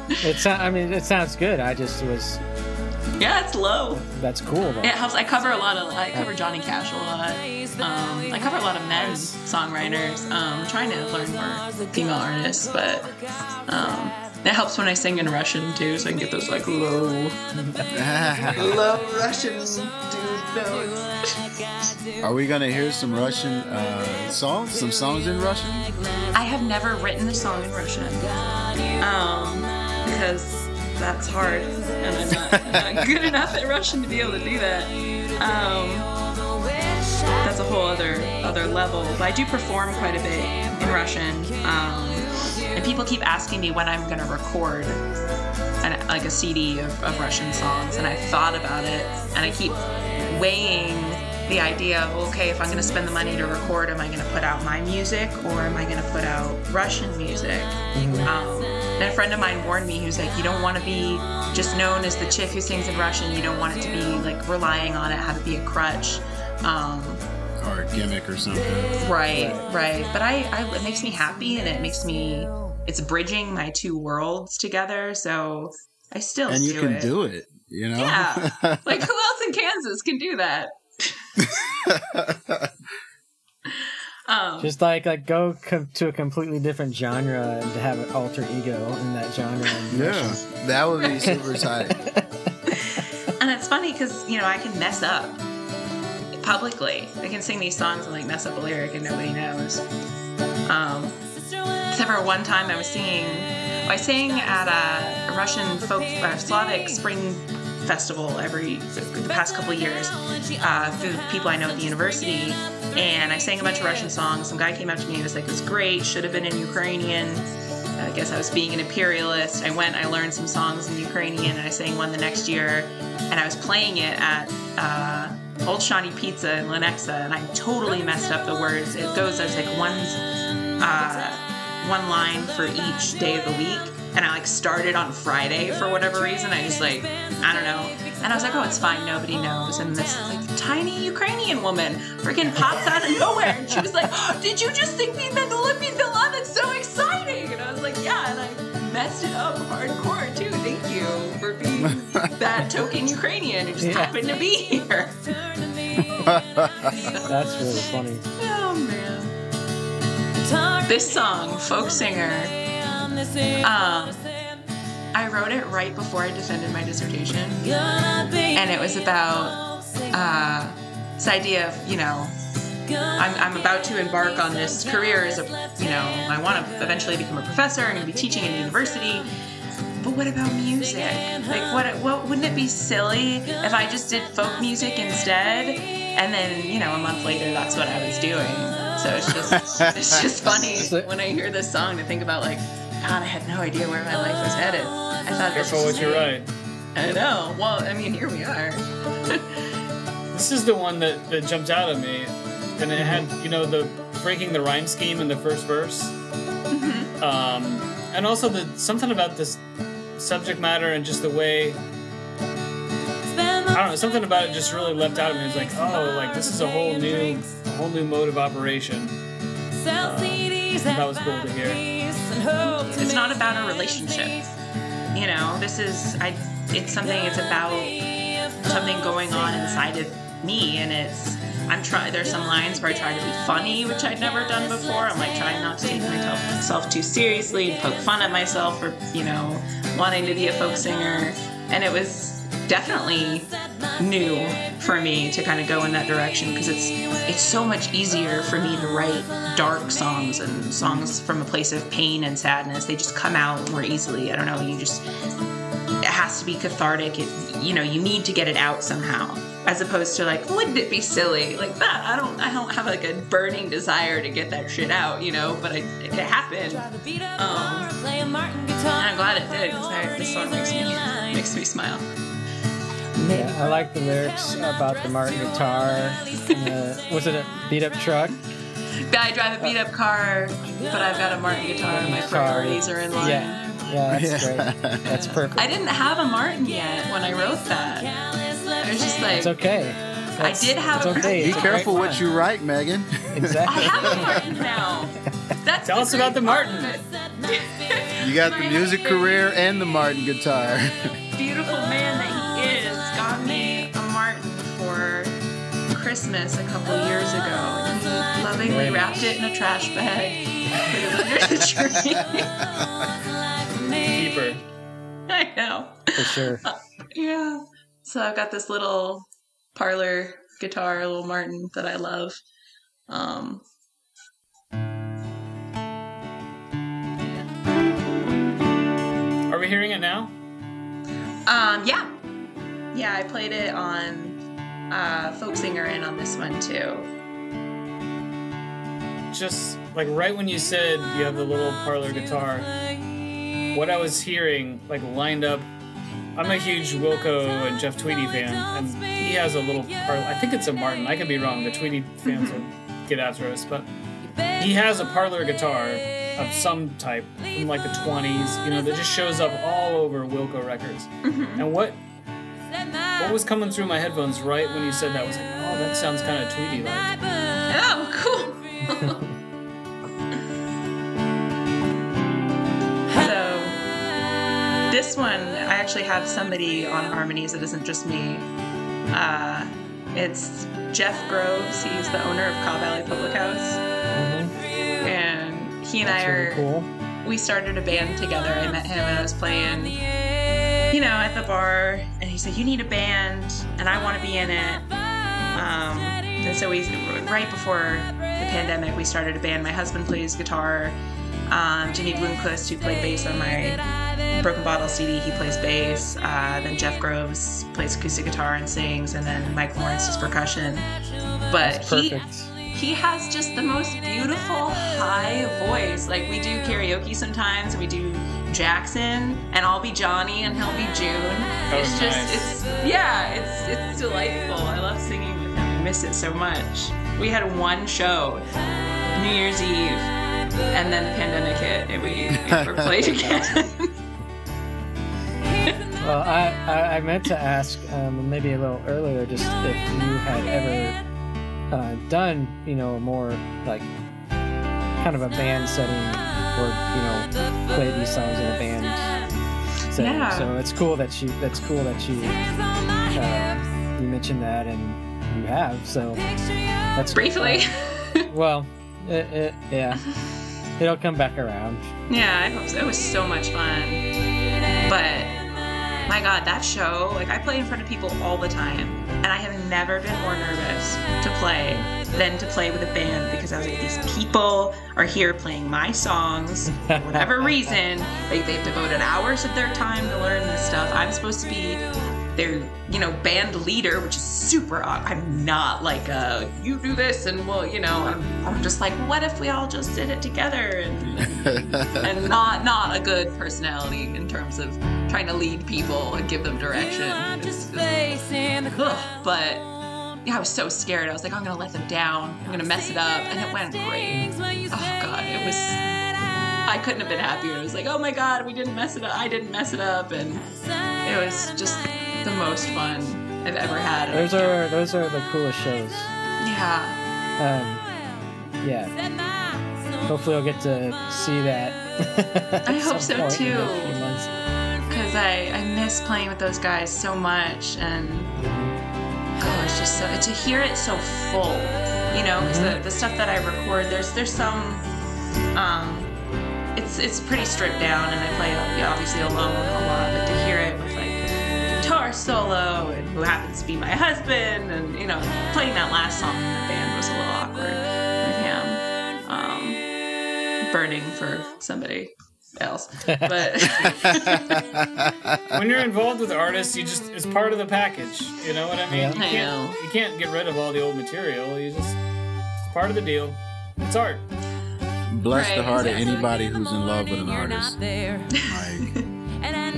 It sounds good. I just was. Yeah, it's low. That's cool, though. It helps. I cover Johnny Cash a lot. I cover a lot of men songwriters. I'm trying to learn more female artists, but it helps when I sing in Russian too, so I can get those like low Russian dude notes. Are we gonna hear some Russian songs? Some songs in Russian? I have never written a song in Russian, because that's hard, and I'm not good enough at Russian to be able to do that. That's a whole other level. But I do perform quite a bit in Russian, and people keep asking me when I'm gonna record like a CD of Russian songs, and I've thought about it, and I keep weighing the idea of, okay, if I'm going to spend the money to record, am I going to put out my music, or am I going to put out Russian music? And a friend of mine warned me, he was like, you don't want to be just known as the chick who sings in Russian. You don't want it to be like relying on it, have it be a crutch. Or a gimmick or something. Right. But it makes me happy, and it's bridging my two worlds together, so I still do it. And you can do it, you know? Yeah. Like, who else in Kansas can do that? Just like go to a completely different genre and to have an alter ego in that genre. Yeah, that would be super tight. And it's funny because, you know, I can mess up publicly. I can sing these songs and like mess up a lyric and nobody knows. Except for one time I sang at a Russian folk Slavic spring festival the past couple of years through people I know at the university, and I sang a bunch of Russian songs. Some guy came up to me and was like, it was great, should have been in Ukrainian. I guess I was being an imperialist. I learned some songs in Ukrainian, and I sang one the next year, and I was playing it at Old Shawnee Pizza in Lenexa, and I totally messed up the words. There's like one line for each day of the week, and I like started on Friday for whatever reason. I just like, I don't know. And I was like, oh, it's fine, nobody knows. And this like tiny Ukrainian woman freaking pops out of nowhere, and she was like, oh, did you just think me meant Olympian Villa? That's so exciting. And I was like, yeah, and I messed it up hardcore too. Thank you for being that token Ukrainian who just happened to be here. That's really funny. Oh man. This song, Folk Singer, I wrote it right before I defended my dissertation, and it was about this idea of, you know, I'm about to embark on this career as I want to eventually become a professor. I'm going to be teaching in a university. But what about music? Like, what wouldn't it be silly if I just did folk music instead? And then, you know, a month later, that's what I was doing. So it's just funny when I hear this song to think about, like, God, I had no idea where my life was headed. I thought, careful what you write. I know. Well, I mean, here we are. This is the one that jumped out at me, and it had, you know, the breaking the rhyme scheme in the first verse, and also something about this subject matter and just the way don't know, something about it just really leapt out at me. It was like, oh, like this is a whole new mode of operation. That was cool to hear. It's not about a relationship. You know, it's about something going on inside of me, and there's some lines where I try to be funny, which I'd never done before. I'm like trying not to take myself too seriously and poke fun at myself for, you know, wanting to be a folk singer. And it was definitely new for me to kind of go in that direction, because it's so much easier for me to write dark songs and songs from a place of pain and sadness. They just come out more easily. I don't know, it has to be cathartic. You know, you need to get it out somehow, as opposed to like, wouldn't it be silly like that? I don't have like a burning desire to get that shit out, you know, but it happened. And I'm glad it did, because this song makes me smile. Yeah, I like the lyrics about the Martin guitar. Was it a beat up truck? I drive a beat up car, but I've got a Martin guitar and my priorities are in line. Yeah, that's great. That's perfect. I didn't have a Martin yet when I wrote that. I was just like, it's okay. I did have a okay. Be careful what you write, Megan. Exactly. I have a Martin now. Tell us about the Martin. You got the music career and the Martin guitar. Beautiful man that he is got me a Martin for Christmas a couple years ago. And he lovingly wrapped it in a trash bag, put it under the tree. Keeper. I know. For sure. Yeah. So I've got this little parlor guitar, little Martin that I love. Are we hearing it now? Yeah. Yeah, I played it on Folk Singer and on this one too. Just like right when you said you have the little parlor guitar, what I was hearing like lined up. I'm a huge Wilco and Jeff Tweedy fan, and he has a little parlor. I think it's a Martin. I could be wrong. The Tweedy fans will get after us, but he has a parlor guitar of some type from like the 20s, you know, that just shows up all over Wilco records. Mm-hmm. And what was coming through my headphones right when you said that was like, oh, that sounds kind of Tweedy-like. Oh, cool. So this one, I actually have somebody on harmonies. It isn't just me. It's Jeff Groves. He's the owner of Cobb Valley Public House. Mm-hmm. And he and I really cool. We started a band together. I met him and I was playing, you know, at the bar. And he said, you need a band and I want to be in it. And so right before the pandemic, we started a band. My husband plays guitar. Jenny Bloomquist, who played bass on my Broken Bottle CD, he plays bass. Then Jeff Groves plays acoustic guitar and sings, and then Mike Lawrence does percussion. But he has just the most beautiful high voice. Like, we do karaoke sometimes, and we do Jackson, and I'll be Johnny and he'll be June. It's just, it's delightful. I love singing with him. I miss it so much. We had one show, New Year's Eve, and then the pandemic hit, and we never played again. Well, I meant to ask maybe a little earlier, just if you had ever done, you know, a more like kind of a band setting, or you know, play these songs in a band setting. Yeah. So it's cool that you you mentioned that, and you have. So that's briefly. Well, yeah, it'll come back around. Yeah, I hope so. It was so much fun. But my God, that show, like, I play in front of people all the time, and I have never been more nervous to play than to play with a band, because I was like, these people are here playing my songs for whatever reason. They've devoted hours of their time to learn this stuff. I'm supposed to be their, you know, band leader, which is super awkward. I'm not like you do this and well, you know, I'm just like, what if we all just did it together? And not a good personality in terms of trying to lead people and give them direction. But yeah, I was so scared. I was like, I'm gonna let them down. I'm gonna mess it up, and it went great. Oh God, I couldn't have been happier. It was like, oh my God, we didn't mess it up. I didn't mess it up, and it was just the most fun. I've ever had. Those are the coolest shows. Yeah. Yeah. Hopefully I'll get to see that. I hope so too. In a few months. Because I miss playing with those guys so much, and it's just so to hear it so full, you know. Because the stuff that I record, there's some, it's pretty stripped down, and I play obviously alone a lot. But to hear it with like guitar solo, and who happens to be my husband, and you know, playing that last song in the band was a little awkward with him, burning for somebody else. But when you're involved with artists, it's part of the package. You know what I mean? Yeah. You can't get rid of all the old material. It's part of the deal. It's art. Bless the heart of anybody who's in love with an artist.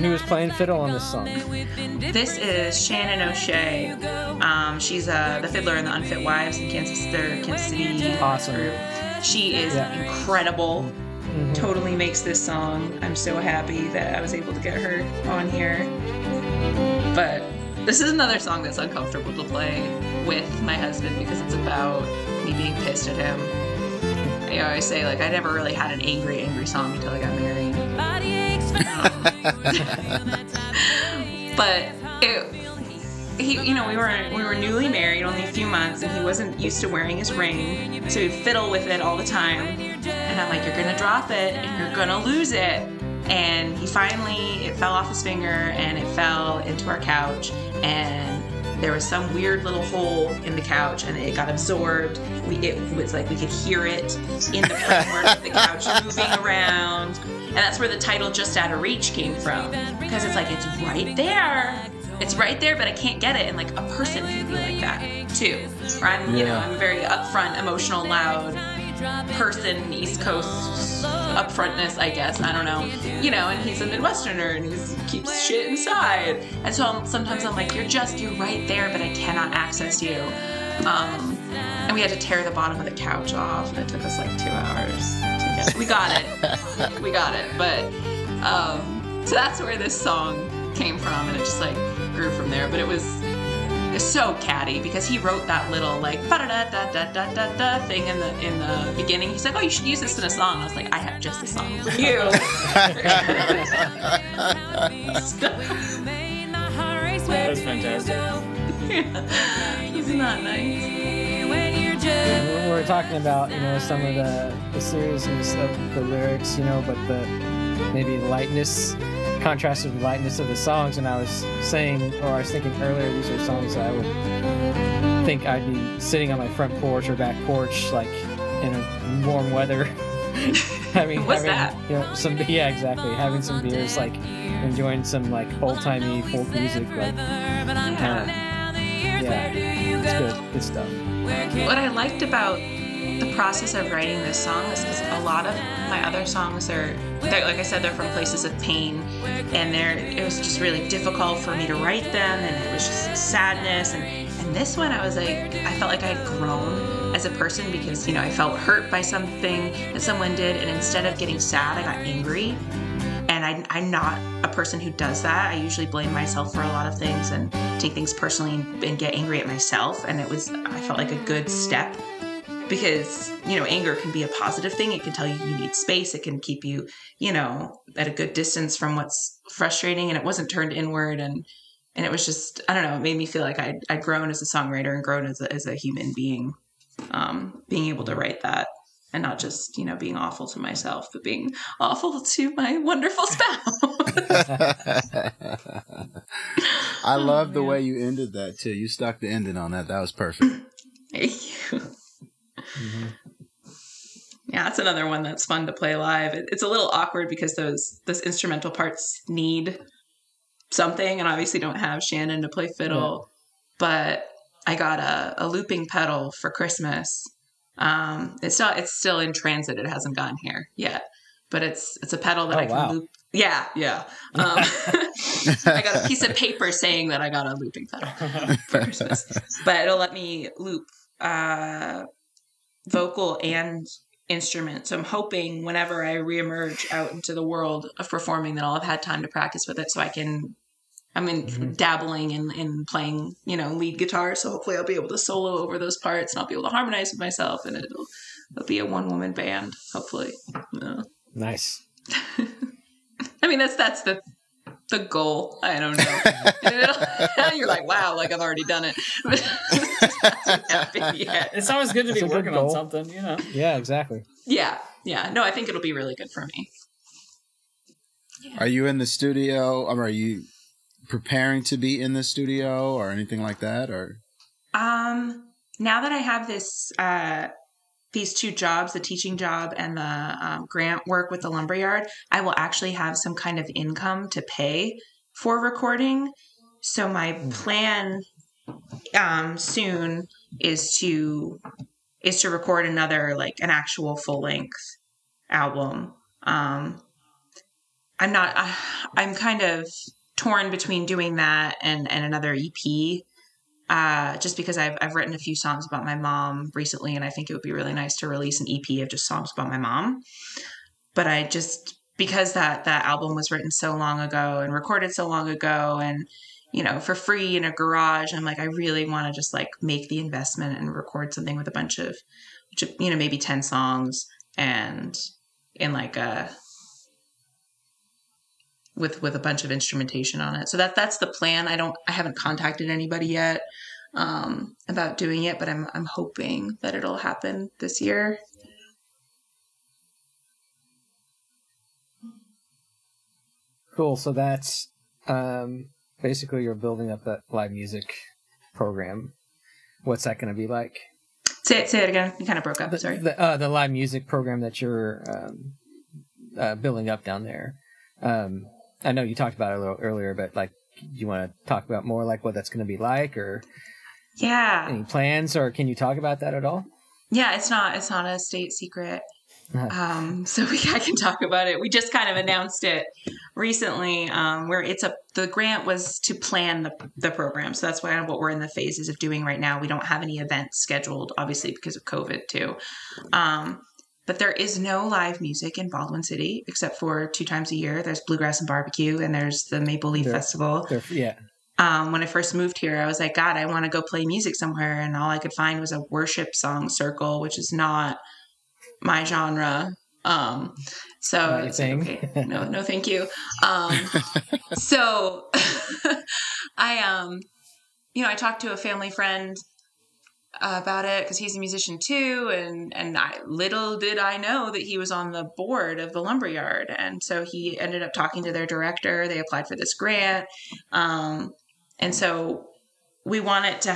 Who was playing fiddle on this song? This is Shannon O'Shea. She's the fiddler in the Unfit Wives in Kansas City. Awesome. Group. She is incredible. Totally makes this song. I'm so happy that I was able to get her on here. But this is another song that's uncomfortable to play with my husband because it's about me being pissed at him. I always say, like, I never really had an angry song until I got married. But we were newly married, only a few months, and he wasn't used to wearing his ring, so he'd fiddle with it all the time. And I'm like, you're gonna drop it, and you're gonna lose it. And it fell off his finger, and it fell into our couch, and there was some weird little hole in the couch, and it got absorbed. It was like we could hear it in the framework of the couch moving around. And that's where the title Just Out of Reach came from. Because it's like, it's right there. It's right there, but I can't get it. And like a person can be like that too. Or I'm a very upfront, emotional, loud person, East Coast upfrontness, I guess. I don't know. And he's a Midwesterner and he keeps shit inside. And so sometimes I'm like, you're right there, but I cannot access you. And we had to tear the bottom of the couch off, and it took us like 2 hours to get it. We got it. But so that's where this song came from, and it just like grew from there. But it was so catty because he wrote that little like ba-da-da-da-da-da-da thing in the beginning. He's like, oh, you should use this in a song. And I was like, I have just a song for you. That's fantastic. Yeah. Isn't that nice? We're talking about, some of the seriousness of the lyrics, but the maybe lightness, contrasted with the lightness of the songs. And I was thinking earlier, these are songs that I would think I'd be sitting on my front porch or back porch, like in a warm weather. having exactly. Having some beers, like enjoying some like old-timey folk music, like it's good stuff. What I liked about the process of writing this song is because a lot of my other songs they're like I said, they're from places of pain, and it was just really difficult for me to write them, and it was just sadness. And this one, I felt like I had grown as a person because I felt hurt by something that someone did, and instead of getting sad, I got angry. And I'm not a person who does that. I usually blame myself for a lot of things and take things personally and get angry at myself. And I felt like a good step because, anger can be a positive thing. It can tell you need space. It can keep you, at a good distance from what's frustrating. And it wasn't turned inward. And it was just, I don't know, it made me feel like I'd grown as a songwriter and grown as a human being, being able to write that. And not just, being awful to myself, but being awful to my wonderful spouse. I love the way you ended that, too. You stuck the ending on that. That was perfect. Thank you. Mm-hmm. Yeah, that's another one that's fun to play live. It's a little awkward because those instrumental parts need something, and obviously don't have Shannon to play fiddle. Yeah. But I got a looping pedal for Christmas. It's still in transit. It hasn't gotten here yet, but it's a pedal that I can loop. Yeah. I got a piece of paper saying that I got a looping pedal for Christmas, but it'll let me loop, vocal and instrument. So I'm hoping whenever I reemerge out into the world of performing that I'll have had time to practice with it so I can I'm dabbling in playing, lead guitar. So hopefully I'll be able to solo over those parts, and I'll be able to harmonize with myself, and it'll be a one-woman band, hopefully. Nice. I mean, that's the goal. I don't know. You're like, wow, like I've already done it. But it hasn't happened yet. It's always good to be working on something, Yeah, exactly. Yeah. No, I think it'll be really good for me. Yeah. Are you in the studio, or are you preparing to be in the studio or anything like that? Or now that I have this these two jobs, the teaching job and the grant work with the lumberyard, I will actually have some kind of income to pay for recording. So my plan soon is to record another, like an actual full length album. I'm kind of torn between doing that and another EP. Just because I've written a few songs about my mom recently, and I think it would be really nice to release an EP of just songs about my mom. But because that album was written so long ago and recorded so long ago, and for free in a garage, I'm like, I really want to just like make the investment and record something with a bunch of, maybe 10 songs, and in like with a bunch of instrumentation on it. So that's the plan. I haven't contacted anybody yet about doing it, but I'm hoping that it'll happen this year. Cool. So that's basically you're building up that live music program. What's that going to be like? Say it again. You kind of broke up. Sorry. The live music program that you're building up down there. I know you talked about it a little earlier, but like, you want to talk about more like what that's going to be like, or any plans, or can you talk about that at all? Yeah, it's not a state secret. So I can talk about it. We just kind of announced it recently, where the grant was to plan the program. So that's what we're in the phases of doing right now. We don't have any events scheduled, obviously, because of COVID too. But there is no live music in Baldwin City except for 2 times a year. There's Bluegrass and Barbecue, and there's the Maple Leaf Festival. Yeah. When I first moved here, I was like, God, I want to go play music somewhere. And all I could find was a worship song circle, which is not my genre. So I was like, okay, no, thank you. So I talked to a family friend about it because he's a musician too, and little did I know that he was on the board of the lumberyard, and so he ended up talking to their director. They applied for this grant, and so we wanted to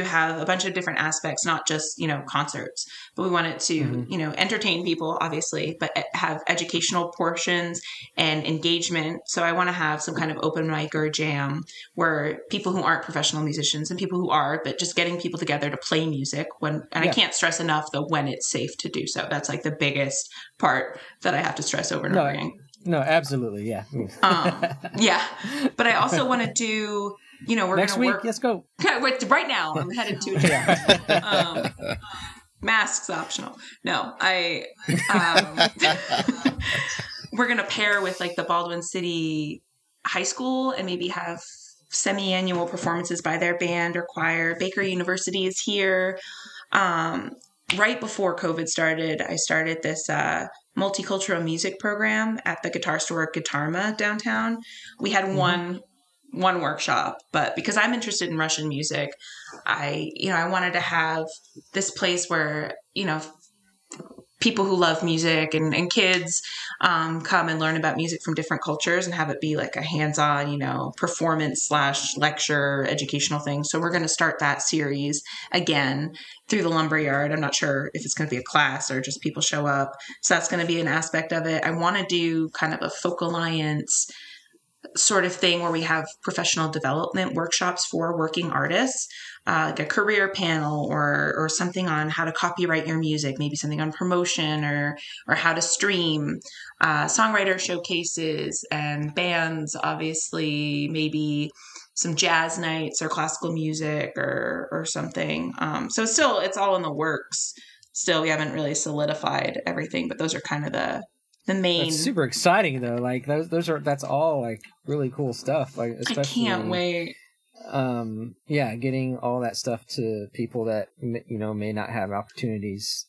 have a bunch of different aspects, not just concerts, but we wanted to entertain people, obviously, but have educational portions and engagement. So I want to have some kind of open mic or jam where people who aren't professional musicians and people who are, but just getting people together to play music I can't stress enough though when it's safe to do so. That's like the biggest part that I have to stress over and over again. No, absolutely, yeah. Yeah, but I also want to do. We're next gonna week. work. Let's go. Right now, I'm headed to a jam. Masks optional. No, we're gonna pair with like the Baldwin City High School and maybe have semi-annual performances by their band or choir. Baker University is here. Right before COVID started, I started this multicultural music program at the guitar store Guitarma downtown. We had one workshop, but because I'm interested in Russian music, I wanted to have this place where, people who love music and kids come and learn about music from different cultures and have it be like a hands-on, performance / lecture educational thing. So we're going to start that series again through the lumberyard. I'm not sure if it's going to be a class or just people show up. So that's going to be an aspect of it. I want to do kind of a folk alliance sort of thing where we have professional development workshops for working artists, like a career panel or something on how to copyright your music, maybe something on promotion or how to stream, songwriter showcases and bands, obviously, maybe some jazz nights or classical music or something. So it's all in the works. Still, we haven't really solidified everything, but those are kind of the the main. That's super exciting though. Like that's all like really cool stuff. Like especially, I can't wait. Getting all that stuff to people that may not have opportunities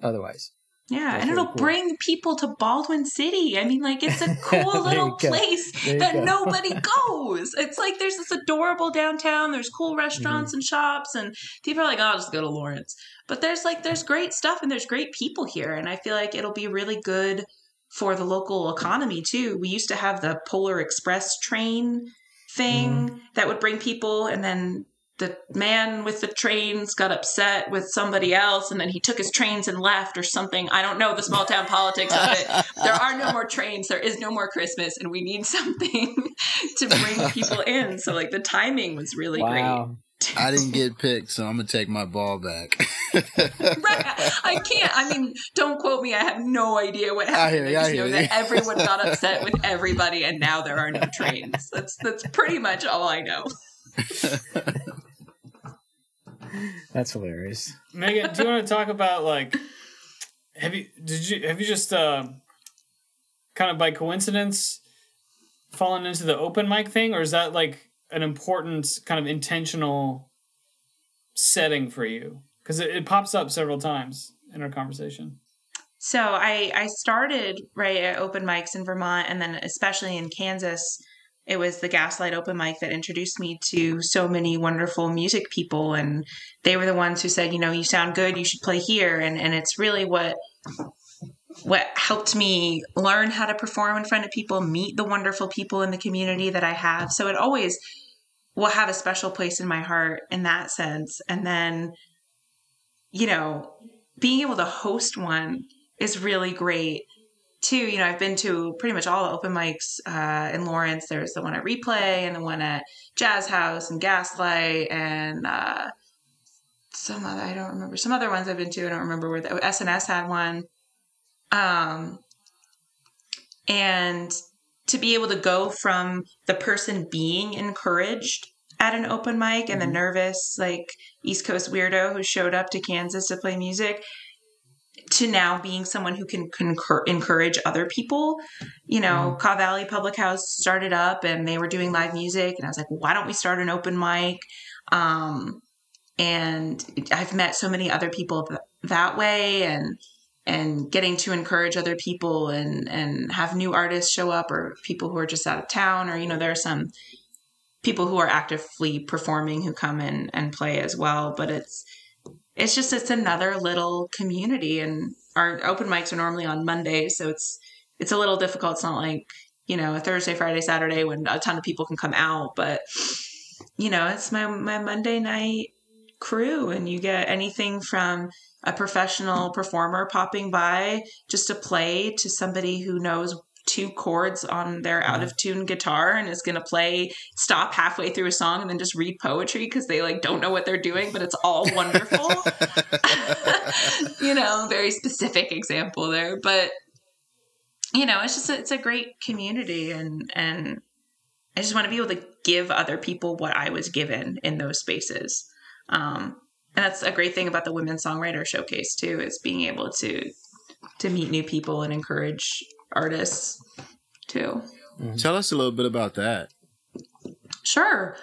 otherwise. Yeah, That's and it'll cool. bring people to Baldwin City. I mean, like, it's a cool little place that nobody goes. It's like there's this adorable downtown. There's cool restaurants and shops, and people are like, "Oh, I'll just go to Lawrence." But there's great stuff and there's great people here, and I feel like it'll be really good for the local economy too. We used to have the Polar Express train thing that would bring people, and then the man with the trains got upset with somebody else, and then he took his trains and left or something. I don't know the small town politics of it. There are no more trains. There is no more Christmas, and we need something to bring people in. So like the timing was really great. I didn't get picked, so I'm going to take my ball back. Right. I can't. I mean, don't quote me. I have no idea what happened. I just know that everyone got upset with everybody, and now there are no trains. That's pretty much all I know. That's hilarious. Megan, do you want to talk about like have you just kind of by coincidence fallen into the open mic thing, or is that like an important kind of intentional setting for you? Because it pops up several times in our conversation. So I started at open mics in Vermont, and then especially in Kansas. It was the Gaslight open mic that introduced me to so many wonderful music people. And they were the ones who said, you sound good, you should play here. And it's really what helped me learn how to perform in front of people, meet the wonderful people in the community that I have. So it always will have a special place in my heart in that sense. And then, being able to host one is really great. Too, I've been to pretty much all the open mics in Lawrence. There's the one at Replay and the one at Jazz House and Gaslight and some other ones I've been to. I don't remember where SNS had one. And to be able to go from the person being encouraged at an open mic and the nervous, like East Coast weirdo who showed up to Kansas to play music, to now being someone who can encourage other people. Caw Valley Public House started up and they were doing live music. And I was like, why don't we start an open mic? And I've met so many other people that way and getting to encourage other people and have new artists show up or people who are just out of town or, there are some people who are actively performing who come in and play as well. But it's another little community, and our open mics are normally on Mondays. So it's a little difficult. It's not like, a Thursday, Friday, Saturday when a ton of people can come out, but it's my Monday night crew, and you get anything from a professional performer popping by just to play to somebody who knows 2 chords on their out of tune guitar and is going to stop halfway through a song and then just read poetry because they don't know what they're doing, but it's all wonderful. Very specific example there, but it's a great community and I just want to be able to give other people what I was given in those spaces. And that's a great thing about the Women's Songwriter Showcase too, is being able to meet new people and encourage artists too. Tell us a little bit about that. Sure.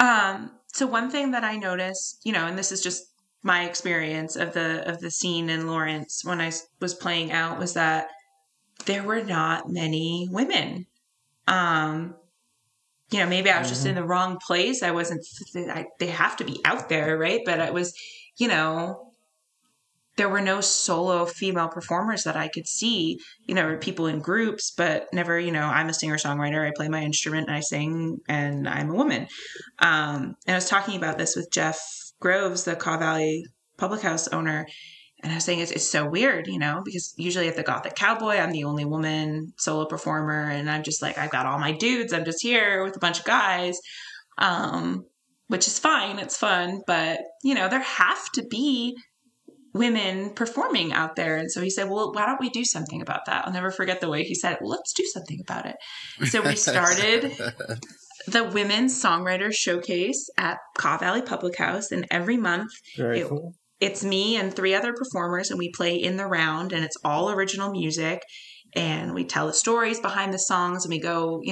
So one thing that I noticed, and this is just my experience of the scene in Lawrence when I was playing out, was that there were not many women. Maybe I was just in the wrong place. I wasn't, they have to be out there, right? But it was, there were no solo female performers that I could see, people in groups, but never, I'm a singer-songwriter. I play my instrument and I sing and I'm a woman. And I was talking about this with Jeff Groves, the Caw Valley Public House owner. And I was saying it's so weird, because usually at the Gothic Cowboy, I'm the only woman solo performer. And I'm just like, I've got all my dudes. I'm just here with a bunch of guys, which is fine. It's fun. But, there have to be women performing out there. And so he said, well, why don't we do something about that? I'll never forget the way he said, well, let's do something about it. So we started the Women's Songwriter Showcase at Caw Valley Public House. And every month, it's me and 3 other performers, and we play in the round, and it's all original music. and we tell the stories behind the songs, and we go,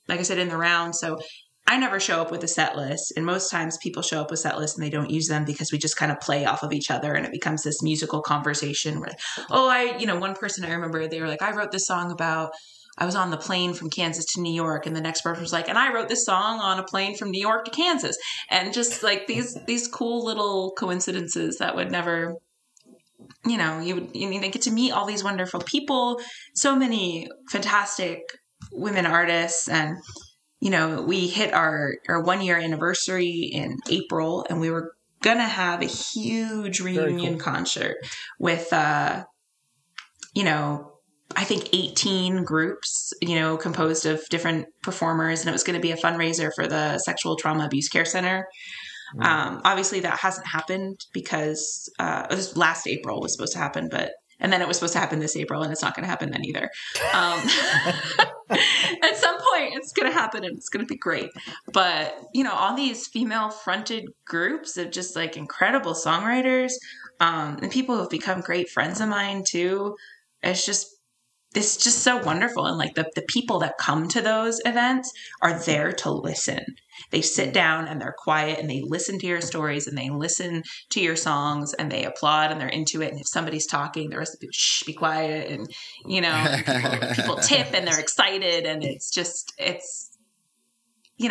like I said, in the round. So I never show up with a set list, and most times people show up with set lists and they don't use them because we just kind of play off of each other, and it becomes this musical conversation where, one person I remember, they were like, I wrote this song about, I was on the plane from Kansas to New York, and the next person was like, and I wrote this song on a plane from New York to Kansas. And just like these cool little coincidences that would never, you get to meet all these wonderful people, so many fantastic women artists. And we hit our 1 year anniversary in April, and we were going to have a huge reunion concert with, I think 18 groups, composed of different performers. And it was going to be a fundraiser for the Sexual Trauma Abuse Care Center. Obviously that hasn't happened because it was last April was supposed to happen, and then it was supposed to happen this April, and it's not going to happen then either. At some point it's going to happen, and it's going to be great. But, all these female fronted groups of just like incredible songwriters, and people who have become great friends of mine too. It's just so wonderful. And like the people that come to those events are there to listen. They sit down and they're quiet, and they listen to your stories, and they listen to your songs, and they applaud, and they're into it. And if somebody's talking, the rest of the people, shh, be quiet. And, people tip, and they're excited. And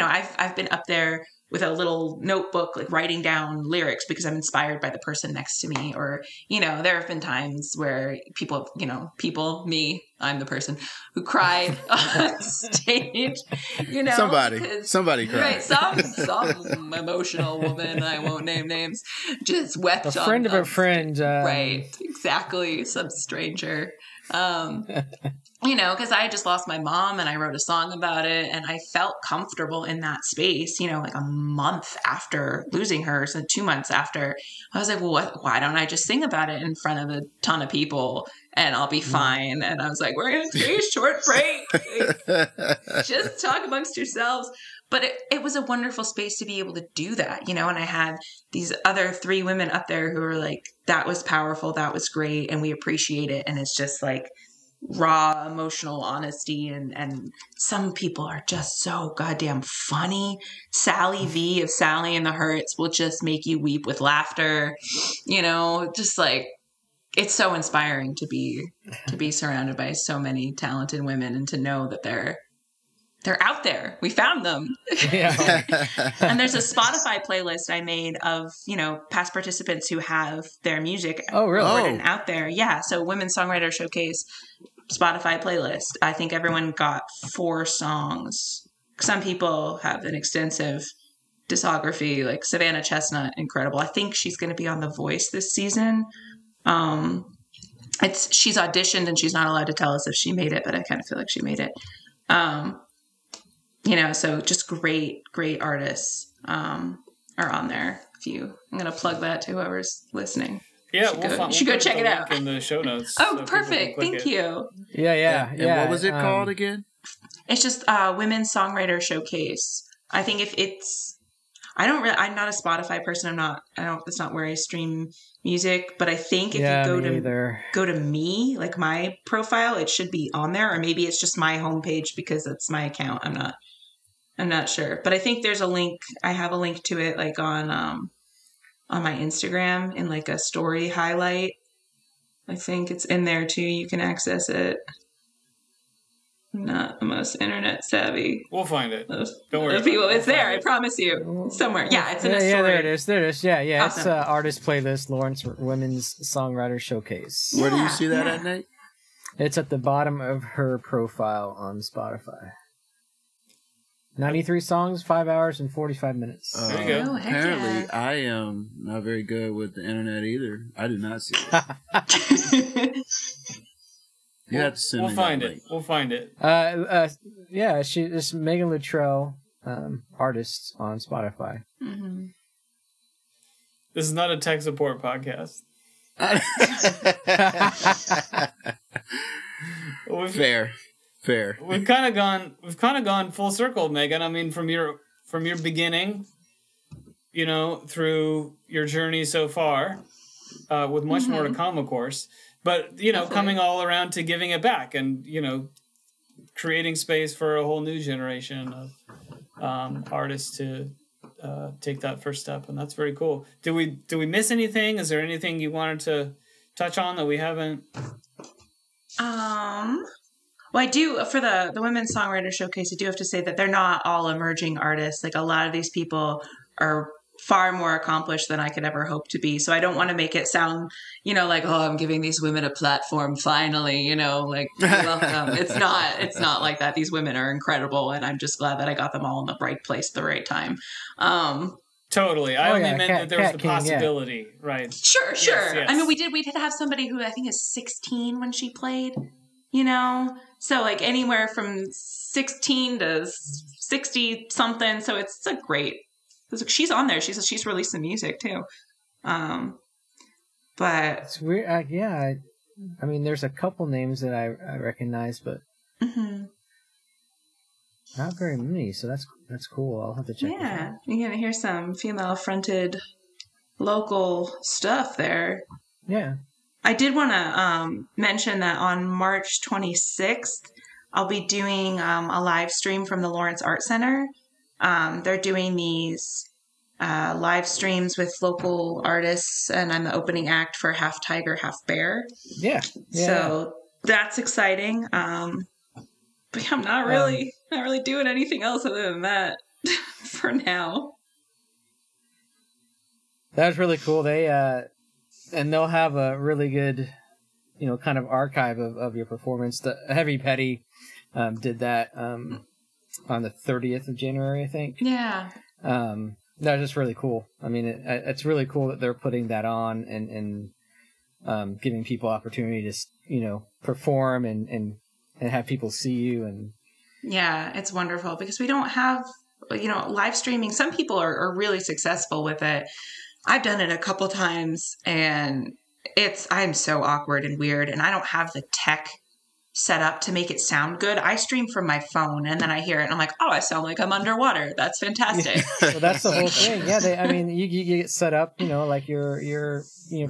I've been up there with a little notebook, like writing down lyrics because I'm inspired by the person next to me. Or, there have been times where me, I'm the person who cried on stage, Somebody cried. Right. Some emotional woman, I won't name names, just wept. A friend of a friend. Right. Exactly. Some stranger. Because I had just lost my mom, and I wrote a song about it, and I felt comfortable in that space, like a month after losing her. So 2 months after, I was like, well, why don't I just sing about it in front of a ton of people, and I'll be fine. And I was like, we're going to take a short break. Just talk amongst yourselves. But it was a wonderful space to be able to do that, and I had these other 3 women up there who were like, that was powerful. That was great. And we appreciate it. And it's just like raw emotional honesty. And some people are just so goddamn funny. Sally V of Sally and the Hurts will just make you weep with laughter, just like, it's so inspiring to be surrounded by so many talented women, and to know that they're out there. We found them. Yeah. And there's a Spotify playlist I made of, past participants who have their music recorded out there. Yeah. So Women's Songwriter Showcase Spotify playlist. I think everyone got 4 songs. Some people have an extensive discography, like Savannah Chestnut, incredible. I think she's going to be on The Voice this season. She's auditioned, and she's not allowed to tell us if she made it, but I kind of feel like she made it. So just great artists are on there. I'm going to plug that to whoever's listening. Yeah, you should go check it out in the show notes. Oh, so perfect. Thank you. Yeah. And what was it called again? It's just Women's Songwriter Showcase. I think I'm not a Spotify person. That's not where I stream music, but I think if you go to me, like my profile, it should be on there, or maybe it's just my homepage because that's my account. I'm not sure, but I think there's a link. I have a link to it, like on my Instagram in like a story highlight. I think it's in there too. You can access it. I'm not the most internet savvy. We'll find it. Don't worry. People, it's there. I promise you. Somewhere. Yeah, it's in a story. Yeah, there it is. Yeah. Awesome. It's artist playlist, Lawrence Women's Songwriter Showcase. Where do you see that at, Nate? It's at the bottom of her profile on Spotify. 93 songs, 5 hours and 45 minutes. There you go. Apparently, I am not very good with the internet either. I do not see it. You have to send We'll find it. We'll find it. Yeah, it's Megan Luttrell, artist on Spotify. Mm-hmm. This is not a tech support podcast. Fair. We've kind of gone full circle, Megan. I mean, from your beginning, through your journey so far, with much more to come, of course. but coming all around to giving it back and creating space for a whole new generation of artists to take that first step, and that's very cool. Do we miss anything? Is there anything you wanted to touch on that we haven't? Well, I do, for the Women's Songwriter Showcase, I do have to say that they're not all emerging artists. Like, a lot of these people are far more accomplished than I could ever hope to be. So I don't want to make it sound, like, oh, I'm giving these women a platform finally, like, you're welcome. It's not like that. These women are incredible, and I'm just glad that I got them all in the right place at the right time. Totally. I only meant that there was the possibility, right? Sure. Yes. I mean, we did have somebody who I think is 16 when she played, so like anywhere from 16 to 60 something. So it's a great, she's on there. She's released some music too. But it's weird. I mean, there's a couple names that I recognize, but not very many. So that's cool. I'll have to check. Yeah, you're gonna hear some female-fronted local stuff there. Yeah. I did want to mention that on March 26th, I'll be doing a live stream from the Lawrence Art Center. They're doing these live streams with local artists, and I'm the opening act for Half Tiger, Half Bear. Yeah. So that's exciting. But I'm not really doing anything else other than that for now. That's really cool. And they'll have a really good, kind of archive of your performance. The Heavy Petty did that on the 30th of January, I think. Yeah. That's just really cool. I mean, it's really cool that they're putting that on and giving people opportunity to, perform and have people see you. And yeah, it's wonderful because we don't have, live streaming. Some people are really successful with it. I've done it a couple times, and I'm so awkward and weird, and I don't have the tech set up to make it sound good. I stream from my phone, and then I hear it, and I'm like, oh, I sound like I'm underwater. That's fantastic. So that's the whole thing. Yeah, you get set up, like you're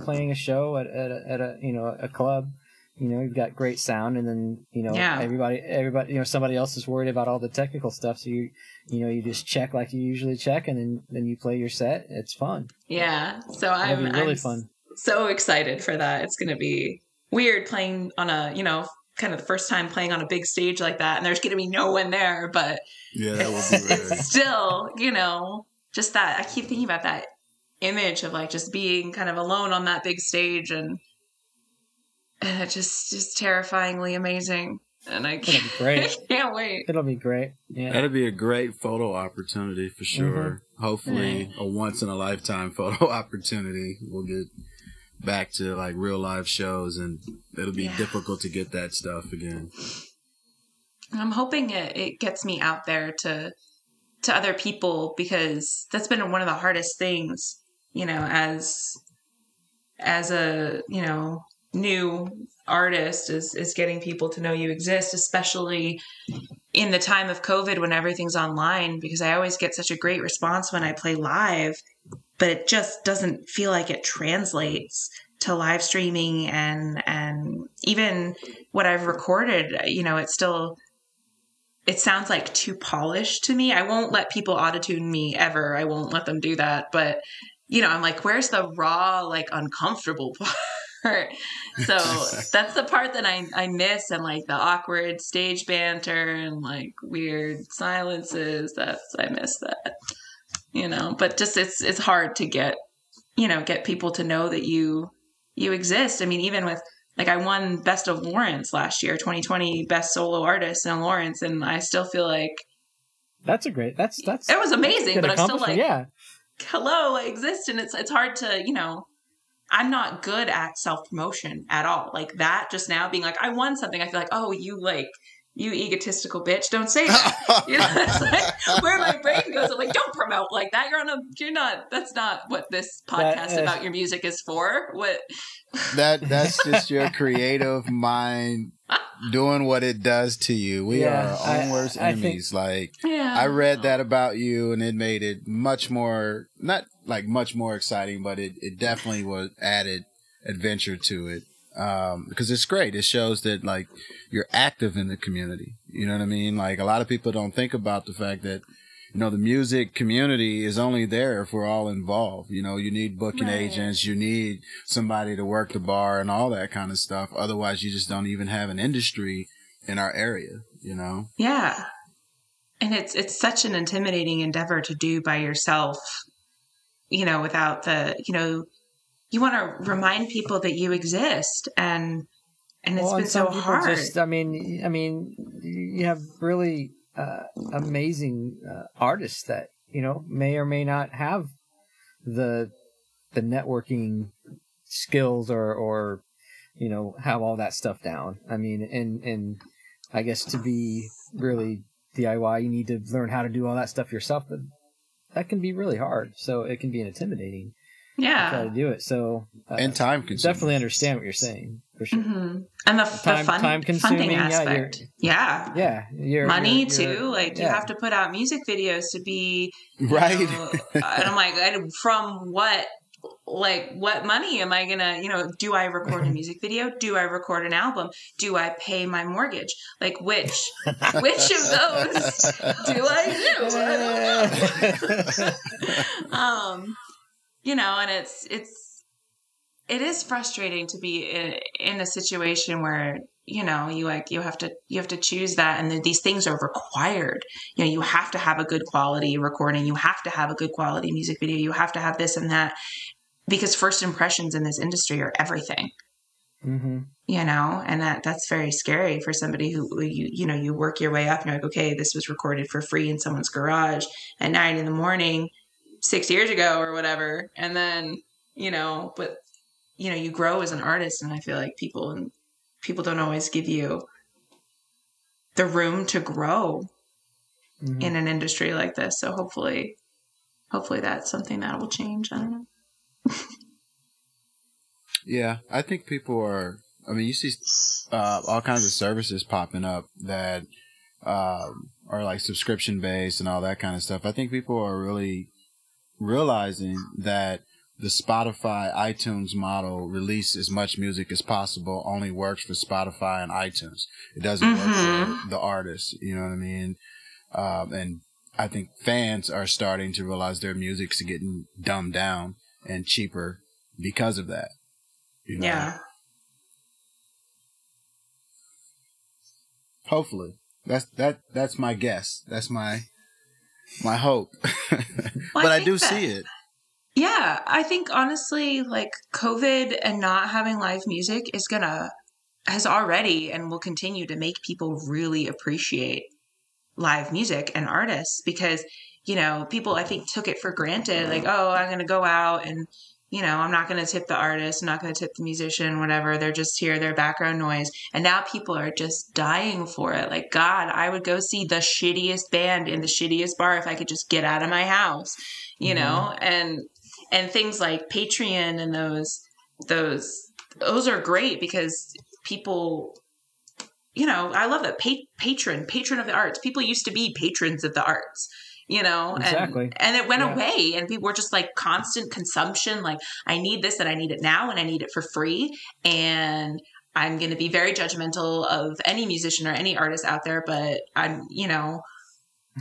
playing a show at a club. You've got great sound, and then everybody, somebody else is worried about all the technical stuff. So you just check like you usually check, and then you play your set. It's fun. Yeah, so I'm really fun. So excited for that. It's going to be weird playing on a kind of the first time playing on a big stage like that, and there's going to be no one there. But yeah, that would be weird. Still, just that. I keep thinking about that image of like just being kind of alone on that big stage and it's just terrifyingly amazing. And it'll be great. Can't wait. It'll be great. Yeah. That'll be a great photo opportunity for sure. Hopefully a once in a lifetime photo opportunity. We'll get back to like real live shows, and it'll be difficult to get that stuff again. I'm hoping it gets me out there to other people, because that's been one of the hardest things, as a, new artist is getting people to know you exist, especially in the time of COVID when everything's online, because I always get such a great response when I play live, but it just doesn't feel like it translates to live streaming and even what I've recorded, it sounds like too polished to me. I won't let people auto-tune me ever. I won't let them do that. But, I'm like, where's the raw, like uncomfortable part? So that's the part that I miss, and like the awkward stage banter and like weird silences. I miss that, but just it's hard to get people to know that you exist. I mean, even with like, I won Best of Lawrence last year, 2020 Best Solo Artist in Lawrence, and I still feel like that's it was amazing, but I'm still like, hello, I exist, and it's hard to I'm not good at self-promotion at all. Like that just now being like, I won something. I feel like, oh, you egotistical bitch. Don't say that. It's like where my brain goes. I'm like, don't promote like that. That's not what this podcast about your music is for. What? That's just your creative mind doing what it does to you. We are our own worst enemies. I read that about you, and it made it much more, not like much more exciting, but it definitely was added adventure to it. because it's great. It shows that like you're active in the community. You know what I mean? Like a lot of people don't think about the fact that, you know, the music community is only there if we're all involved. You know, you need booking agents, you need somebody to work the bar and all that kind of stuff. Otherwise, you just don't even have an industry in our area, you know? Yeah. And it's such an intimidating endeavor to do by yourself, you know, without the, you know, you want to remind people that you exist, and it's been so hard. Just, I mean, you have really amazing artists that, you know, may or may not have the networking skills or you know, have all that stuff down. I mean, and I guess to be really DIY, you need to learn how to do all that stuff yourself, but that can be really hard. So it can be intimidating. Yeah. To try to do it. So and time consuming. Definitely understand what you're saying, for sure. Mm-hmm. And the time consuming funding aspect. Yeah. Money too. Like you have to put out music videos to be right. Know, and I'm like, from what? Like, what money am I gonna, you know, do I record a music video? Do I record an album? Do I pay my mortgage? Like, which of those do I do? You know, and it is frustrating to be in a situation where, you know, you have to choose that, and these things are required. You know, you have to have a good quality recording, you have to have a good quality music video, you have to have this and that, because first impressions in this industry are everything. Mm-hmm. You know, and that's very scary for somebody who you work your way up and you're like, okay, this was recorded for free in someone's garage at 9 a.m. 6 years ago or whatever, and then, you know, but you know, you grow as an artist, and I feel like people don't always give you the room to grow in an industry like this. So hopefully that's something that will change. I don't know. Yeah, I think people are, I mean, you see all kinds of services popping up that are like subscription based and all that kind of stuff. I think people are really realizing that the Spotify iTunes model, release as much music as possible, only works for Spotify and iTunes. It doesn't work for the artist. You know what I mean? And I think fans are starting to realize their music's getting dumbed down and cheaper because of that. You know? Yeah. Hopefully. That's my guess. That's my hope. But I do see it. Yeah, I think honestly, like COVID and not having live music has already and will continue to make people really appreciate live music and artists, because, you know, people I think took it for granted. Like, oh, I'm going to go out and, you know, I'm not going to tip the artist, I'm not going to tip the musician, whatever. They're just here, they're background noise. And now people are just dying for it. Like, God, I would go see the shittiest band in the shittiest bar if I could just get out of my house, you know, and things like Patreon and those are great because people, you know, I love that patron of the arts. People used to be patrons of the arts, you know, exactly. And it went away, and people were just like constant consumption. Like, I need this and I need it now and I need it for free. And I'm going to be very judgmental of any musician or any artist out there, but I'm not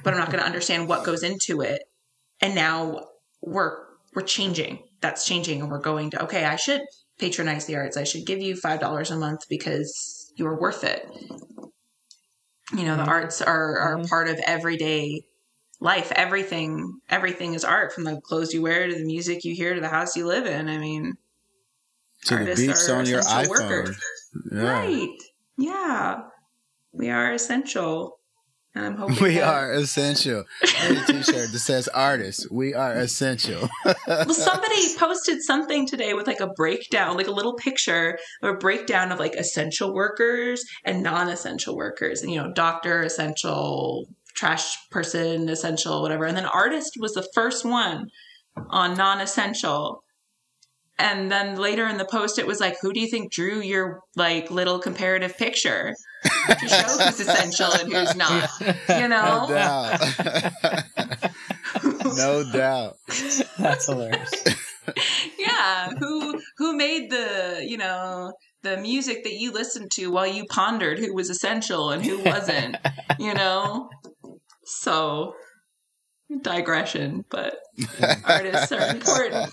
going to understand what goes into it. And now we're changing. That's changing. And we're going to, okay, I should patronize the arts. I should give you $5 a month because you're worth it. You know, the arts are part of everyday life. Everything is art, from the clothes you wear to the music you hear to the house you live in. I mean, to the beats on your iPhone. Workers. Yeah. Right. Yeah. We are essential. And I'm hoping we are essential. I have a t-shirt that says artists. We are essential. Well, somebody posted something today with like a breakdown, like a little picture or a breakdown of like essential workers and non-essential workers. And, you know, doctor, essential, trash person, essential, whatever. And then artist was the first one on non-essential. And then later in the post, it was like, who do you think drew your like little comparative picture to show who's essential and who's not? You know? No doubt. No doubt. That's hilarious. Yeah. Who made the, you know, the music that you listened to while you pondered who was essential and who wasn't, you know? So, digression, but artists are important.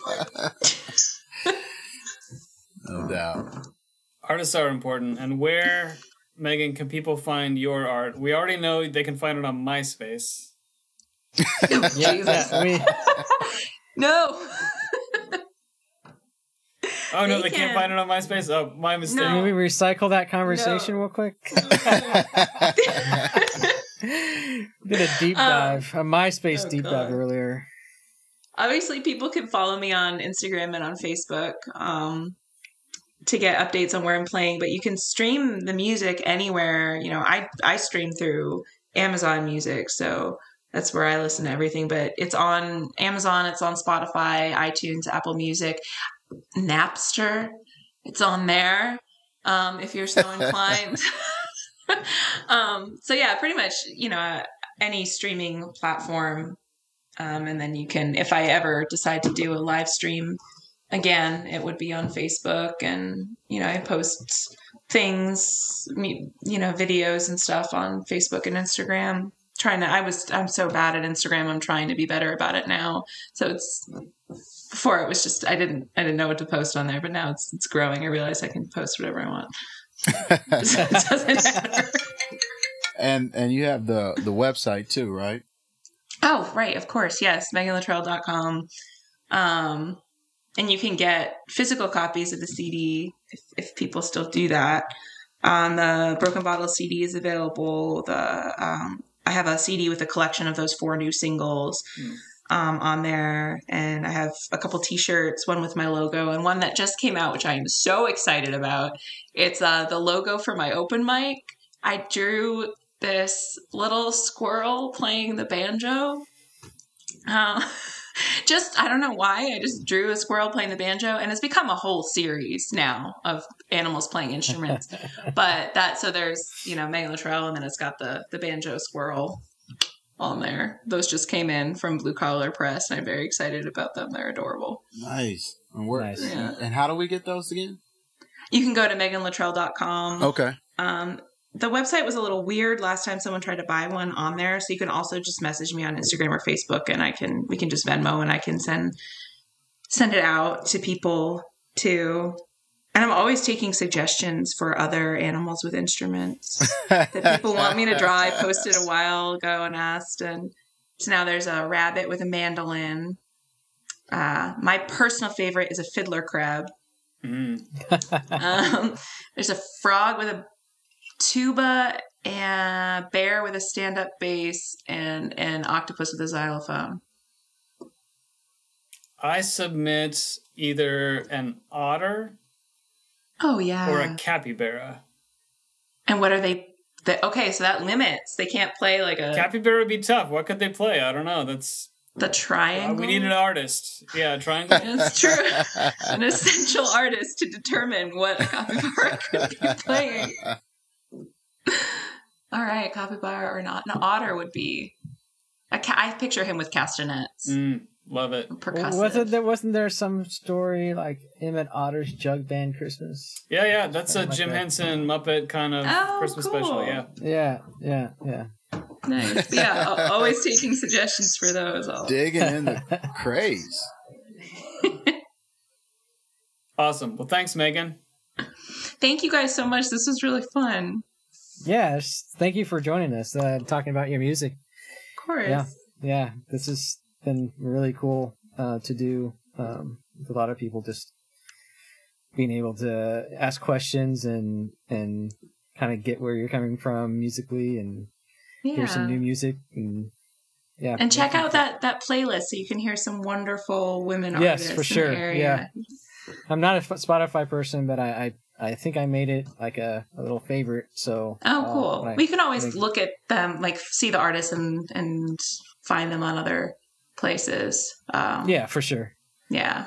No doubt. Artists are important. And where, Megan, can people find your art? We already know they can find it on MySpace. Jesus. No. Oh, no, they can't find it on MySpace? Oh, my mistake. Can we recycle that conversation real quick? Did a deep dive, a MySpace deep dive earlier. Obviously, people can follow me on Instagram and on Facebook to get updates on where I'm playing, but you can stream the music anywhere. You know, I stream through Amazon Music, so that's where I listen to everything, but it's on Amazon, it's on Spotify, iTunes, Apple Music, Napster. It's on there if you're so inclined. So yeah, pretty much, you know, any streaming platform. And then you can, if I ever decide to do a live stream again, it would be on Facebook. And, you know, I post things, you know, videos and stuff on Facebook and Instagram. I'm so bad at Instagram. I'm trying to be better about it now. So before it was just, I didn't know what to post on there, but now it's growing. I realize I can post whatever I want. It doesn't matter. And you have the website too, right? Oh, right. Of course. Yes. MeganLuttrell.com. And you can get physical copies of the CD if people still do that. The Broken Bottle CD is available. I have a CD with a collection of those 4 new singles on there. And I have a couple t-shirts, one with my logo and one that just came out, which I am so excited about. It's the logo for my open mic. I drew this little squirrel playing the banjo. I don't know why. I just drew a squirrel playing the banjo, and it's become a whole series now of animals playing instruments. So there's, you know, Megan Luttrell, and then it's got the banjo squirrel on there. Those just came in from Blue Collar Press, and I'm very excited about them. They're adorable. Nice. Nice. Yeah. And how do we get those again? You can go to MeganLuttrell.com. Okay. The website was a little weird last time someone tried to buy one on there. So you can also just message me on Instagram or Facebook, and we can just Venmo, and I can send it out to people too. And I'm always taking suggestions for other animals with instruments that people want me to draw. I posted a while ago and asked, and so now there's a rabbit with a mandolin. My personal favorite is a fiddler crab. There's a frog with a tuba, and a bear with a stand-up bass, and an octopus with a xylophone. I submit either an otter or a capybara. And what are they? Okay, so that limits. They can't play like a... Capybara would be tough. What could they play? I don't know. That's... The triangle? We need an artist. Yeah, triangle. It's true. An essential artist to determine what a capybara could be playing. All right, capybara or not. An otter would be... I picture him with castanets. Love it. Percussive. Wasn't there some story like him at Otter's Jug Band Christmas? Yeah. That's a Jim Henson Muppet kind of Christmas special. Yeah. Yeah. Nice. Yeah, always taking suggestions for those. Digging in the craze. Awesome. Well, thanks, Megan. Thank you guys so much. This was really fun. Yeah, thank you for joining us, talking about your music. Of course. Yeah. This has been really cool to do with a lot of people, just being able to ask questions and kind of get where you're coming from musically and hear some new music. And check out that playlist so you can hear some wonderful women artists. Yes, for sure. In the area. Yeah. I'm not a Spotify person, but I think I made it like a little favorite. So cool. We can always look at them, like see the artists and find them on other places. Yeah, for sure. Yeah.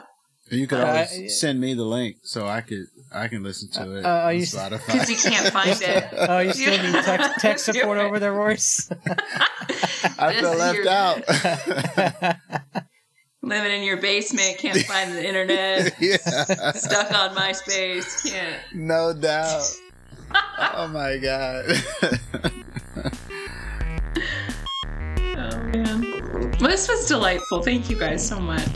You could always send me the link so I can listen to it on Spotify. Because you can't find it. Oh, you still need text support over there, Royce? I feel left out. living in your basement, can't find the internet, Yeah. stuck on MySpace, can't. No doubt. Oh my God. Oh man. Well, this was delightful. Thank you guys so much.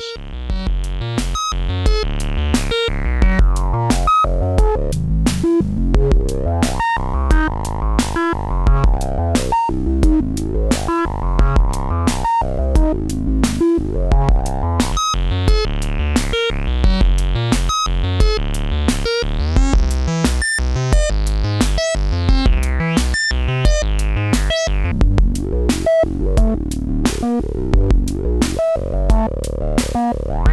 Bye.